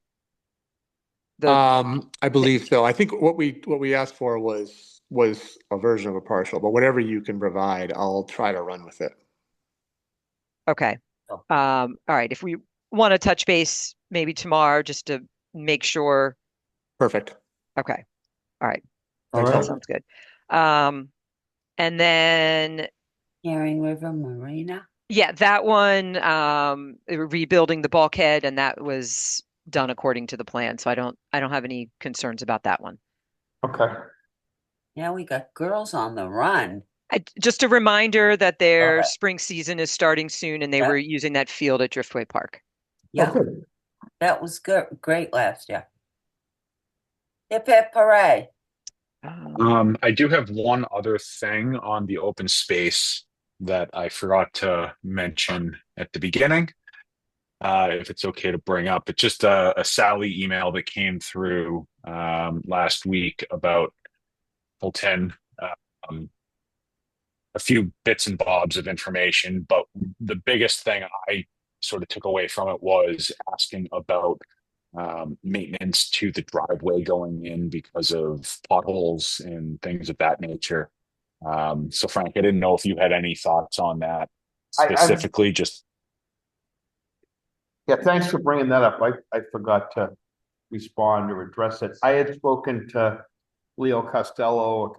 I believe so. I think what we asked for was a version of a partial, but whatever you can provide, I'll try to run with it. Okay. Oh. All right. If we want to touch base maybe tomorrow just to make sure. Perfect. Okay. All right. All Thanks, right. Helen. Sounds good. And then Herring River Marina. yeah, that one, rebuilding the bulkhead, and that was done according to the plan. So I don't have any concerns about that one. Okay. Yeah, we got girls on the run. Just a reminder that their Okay. spring season is starting soon, and they Yeah. were using that field at Driftway Park. Yeah, Okay. that was good. Great last year. Hip hip hooray. I do have one other thing on the open space that I forgot to mention at the beginning. If it's okay to bring up, it's just a Sally email that came through last week about Fulton. Um, a few bits and bobs of information, but the biggest thing I sort of took away from it was asking about maintenance to the driveway going in because of potholes and things of that nature. So Frank, I didn't know if you had any thoughts on that specifically. Yeah, thanks for bringing that up. I forgot to respond or address it. I had spoken to Leo Costello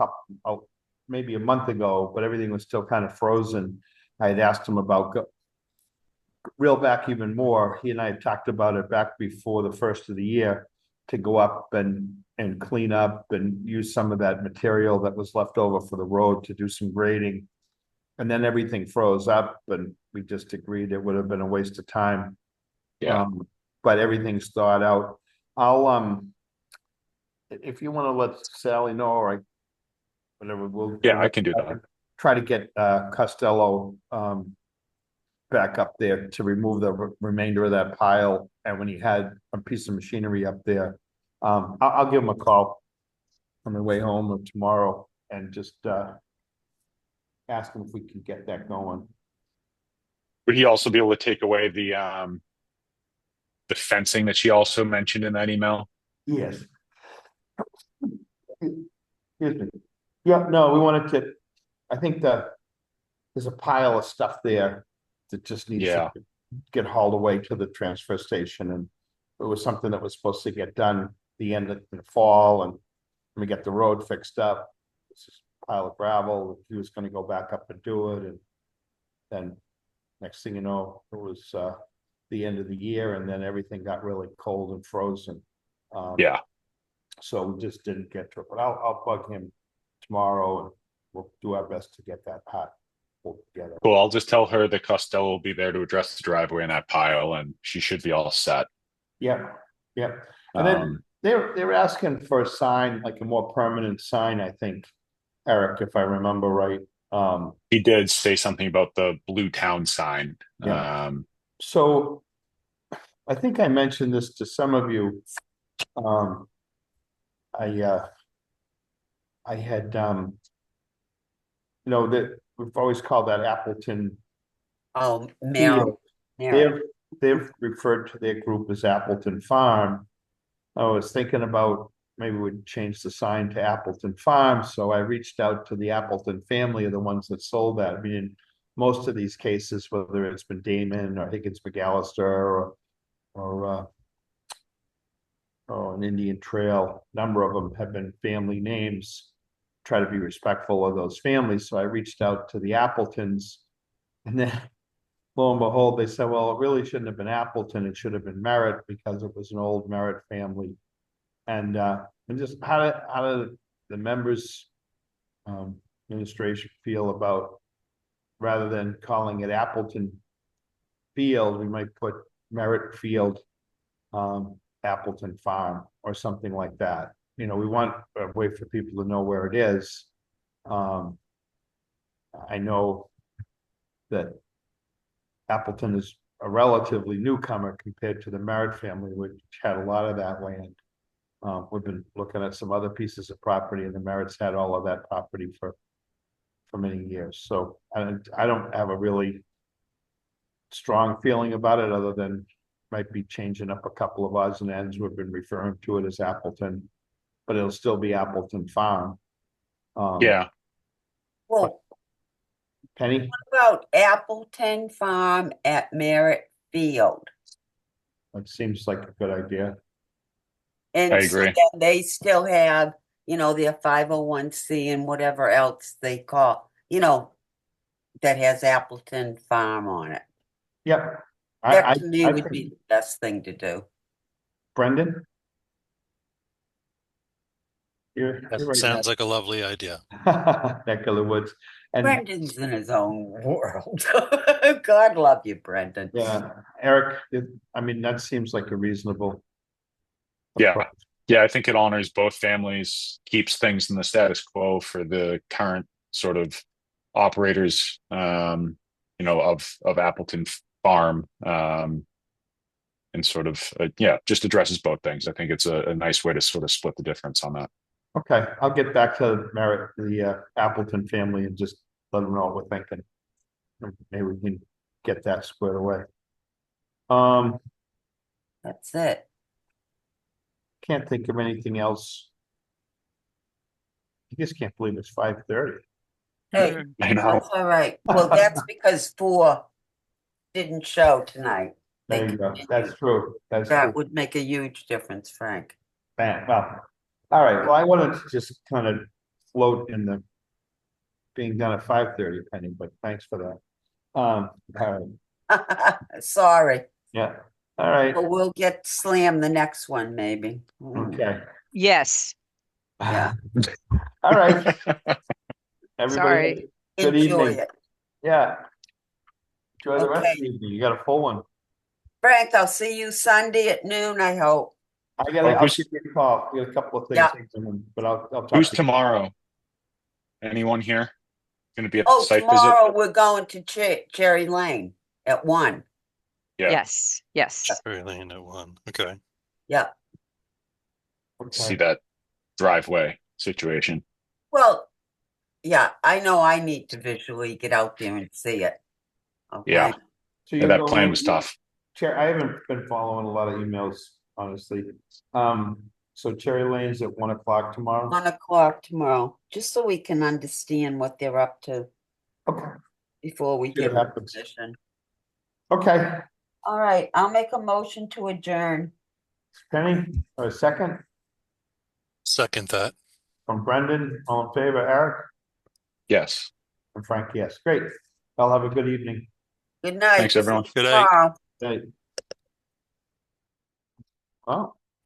maybe a month ago, but everything was still kind of frozen. I had asked him about reel back even more. He and I had talked about it back before the first of the year to go up and clean up and use some of that material that was left over for the road to do some grading. And then everything froze up and we just agreed it would have been a waste of time. Yeah. But everything's thawed out. I'll if you want to let Sally know or whatever, I can do that. Try to get Costello back up there to remove the remainder of that pile. And when he had a piece of machinery up there, I'll give him a call on the way home or tomorrow and just ask him if we can get that going. Would he also be able to take away the fencing that she also mentioned in that email? Yes. Excuse me. Yeah, no, we wanted to, I think that there's a pile of stuff there that just needs to get hauled away to the transfer station. And it was something that was supposed to get done the end of the fall and we get the road fixed up. It's just a pile of gravel. He was going to go back up and do it. And then next thing you know, it was the end of the year and then everything got really cold and frozen. So we just didn't get to it, but I'll bug him tomorrow and we'll do our best to get that part pulled together. Cool. I'll just tell her that Costello will be there to address the driveway in that pile and she should be all set. Yeah. And then they're asking for a sign, like a more permanent sign, I think, Eric, if I remember right. He did say something about the Blue Town sign. Yeah. So I think I mentioned this to some of you. I had that we've always called that Appleton. Oh, Merrill. They've referred to their group as Appleton Farm. I was thinking about maybe we'd change the sign to Appleton Farm. So I reached out to the Appleton family of the ones that sold that. I mean, in most of these cases, whether it's been Damon or Higgins McAllister or an Indian Trail, a number of them have been family names. Try to be respectful of those families. So I reached out to the Appletons and then lo and behold, they said, well, it really shouldn't have been Appleton, it should have been Merritt because it was an old Merritt family. And just how do the members, administration feel about, rather than calling it Appleton Field, we might put Merritt Field, Appleton Farm or something like that. You know, we want a way for people to know where it is. I know that Appleton is a relatively newcomer compared to the Merritt family, which had a lot of that land. We've been looking at some other pieces of property, and the Merritts had all of that property for many years. So I don't have a really strong feeling about it, other than might be changing up a couple of odds and ends. We've been referring to it as Appleton, but it'll still be Appleton Farm. Yeah. Well, Penny, what about Appleton Farm at Merritt Field? that seems like a good idea. And I so agree. then they still have, their 501c and whatever else they call, that has Appleton Farm on it. Yep. That to me I would think- be the best thing to do. Brendan? That you're right, sounds like a lovely idea. neck of the woods. And Brendan's in his own world. God love you, Brendan. yeah, Eric, I mean, that seems like a reasonable. Yeah. approach. Yeah, I think it honors both families, keeps things in the status quo for the current sort of operators, of Appleton Farm, and sort of, just addresses both things. I think it's a nice way to sort of split the difference on that. Okay, I'll get back to Merritt, the Appleton family, and just let them know what we're thinking. Maybe we can get that squared away. That's it. Can't think of anything else. I just can't believe it's 5:30. Hey, Mm. I know. that's all right. Well, that's because 4 didn't show tonight. There you go. That's true. That's That true. would make a huge difference, Frank. Well, all right. Well, I wanted to just kind of float in the being done at 5:30, Penny, but thanks for that. All right. Sorry. Yeah. All right. But we'll get slammed the next one, maybe. Okay. Yes. Yeah. All right. Everybody, Sorry. good Enjoy evening. it. Yeah. Enjoy the rest of Okay. the evening. You got a full one. Frank, I'll see you Sunday at noon, I hope. I'll who's- give you a call. We got a couple of things, Yeah. but I'll talk Who's to you. tomorrow? Anyone here going to be at the Oh, site tomorrow we're going to Cherry Lane at 1. Yeah. Yes. Yes. Very lane at 1. Okay. Yeah. visit? See Okay. that driveway situation. Well, yeah, I know I need to visually get out there and see it. Okay. Yeah. So Yeah, you're that going plan in- was tough. Chair, I haven't been following a lot of emails, honestly. So Cherry Lane's at 1 o'clock tomorrow? 1 o'clock tomorrow, just so we can understand what they're up to Okay. before we See give what a happens. position. Okay. All right, I'll make a motion to adjourn. Penny, or a second Second that. from Brendan, all in favor, Eric Yes. and Frank, yes, great. I'll have a good evening. Good night. Thanks, everyone. See you Good night. tomorrow. Hey. Wow.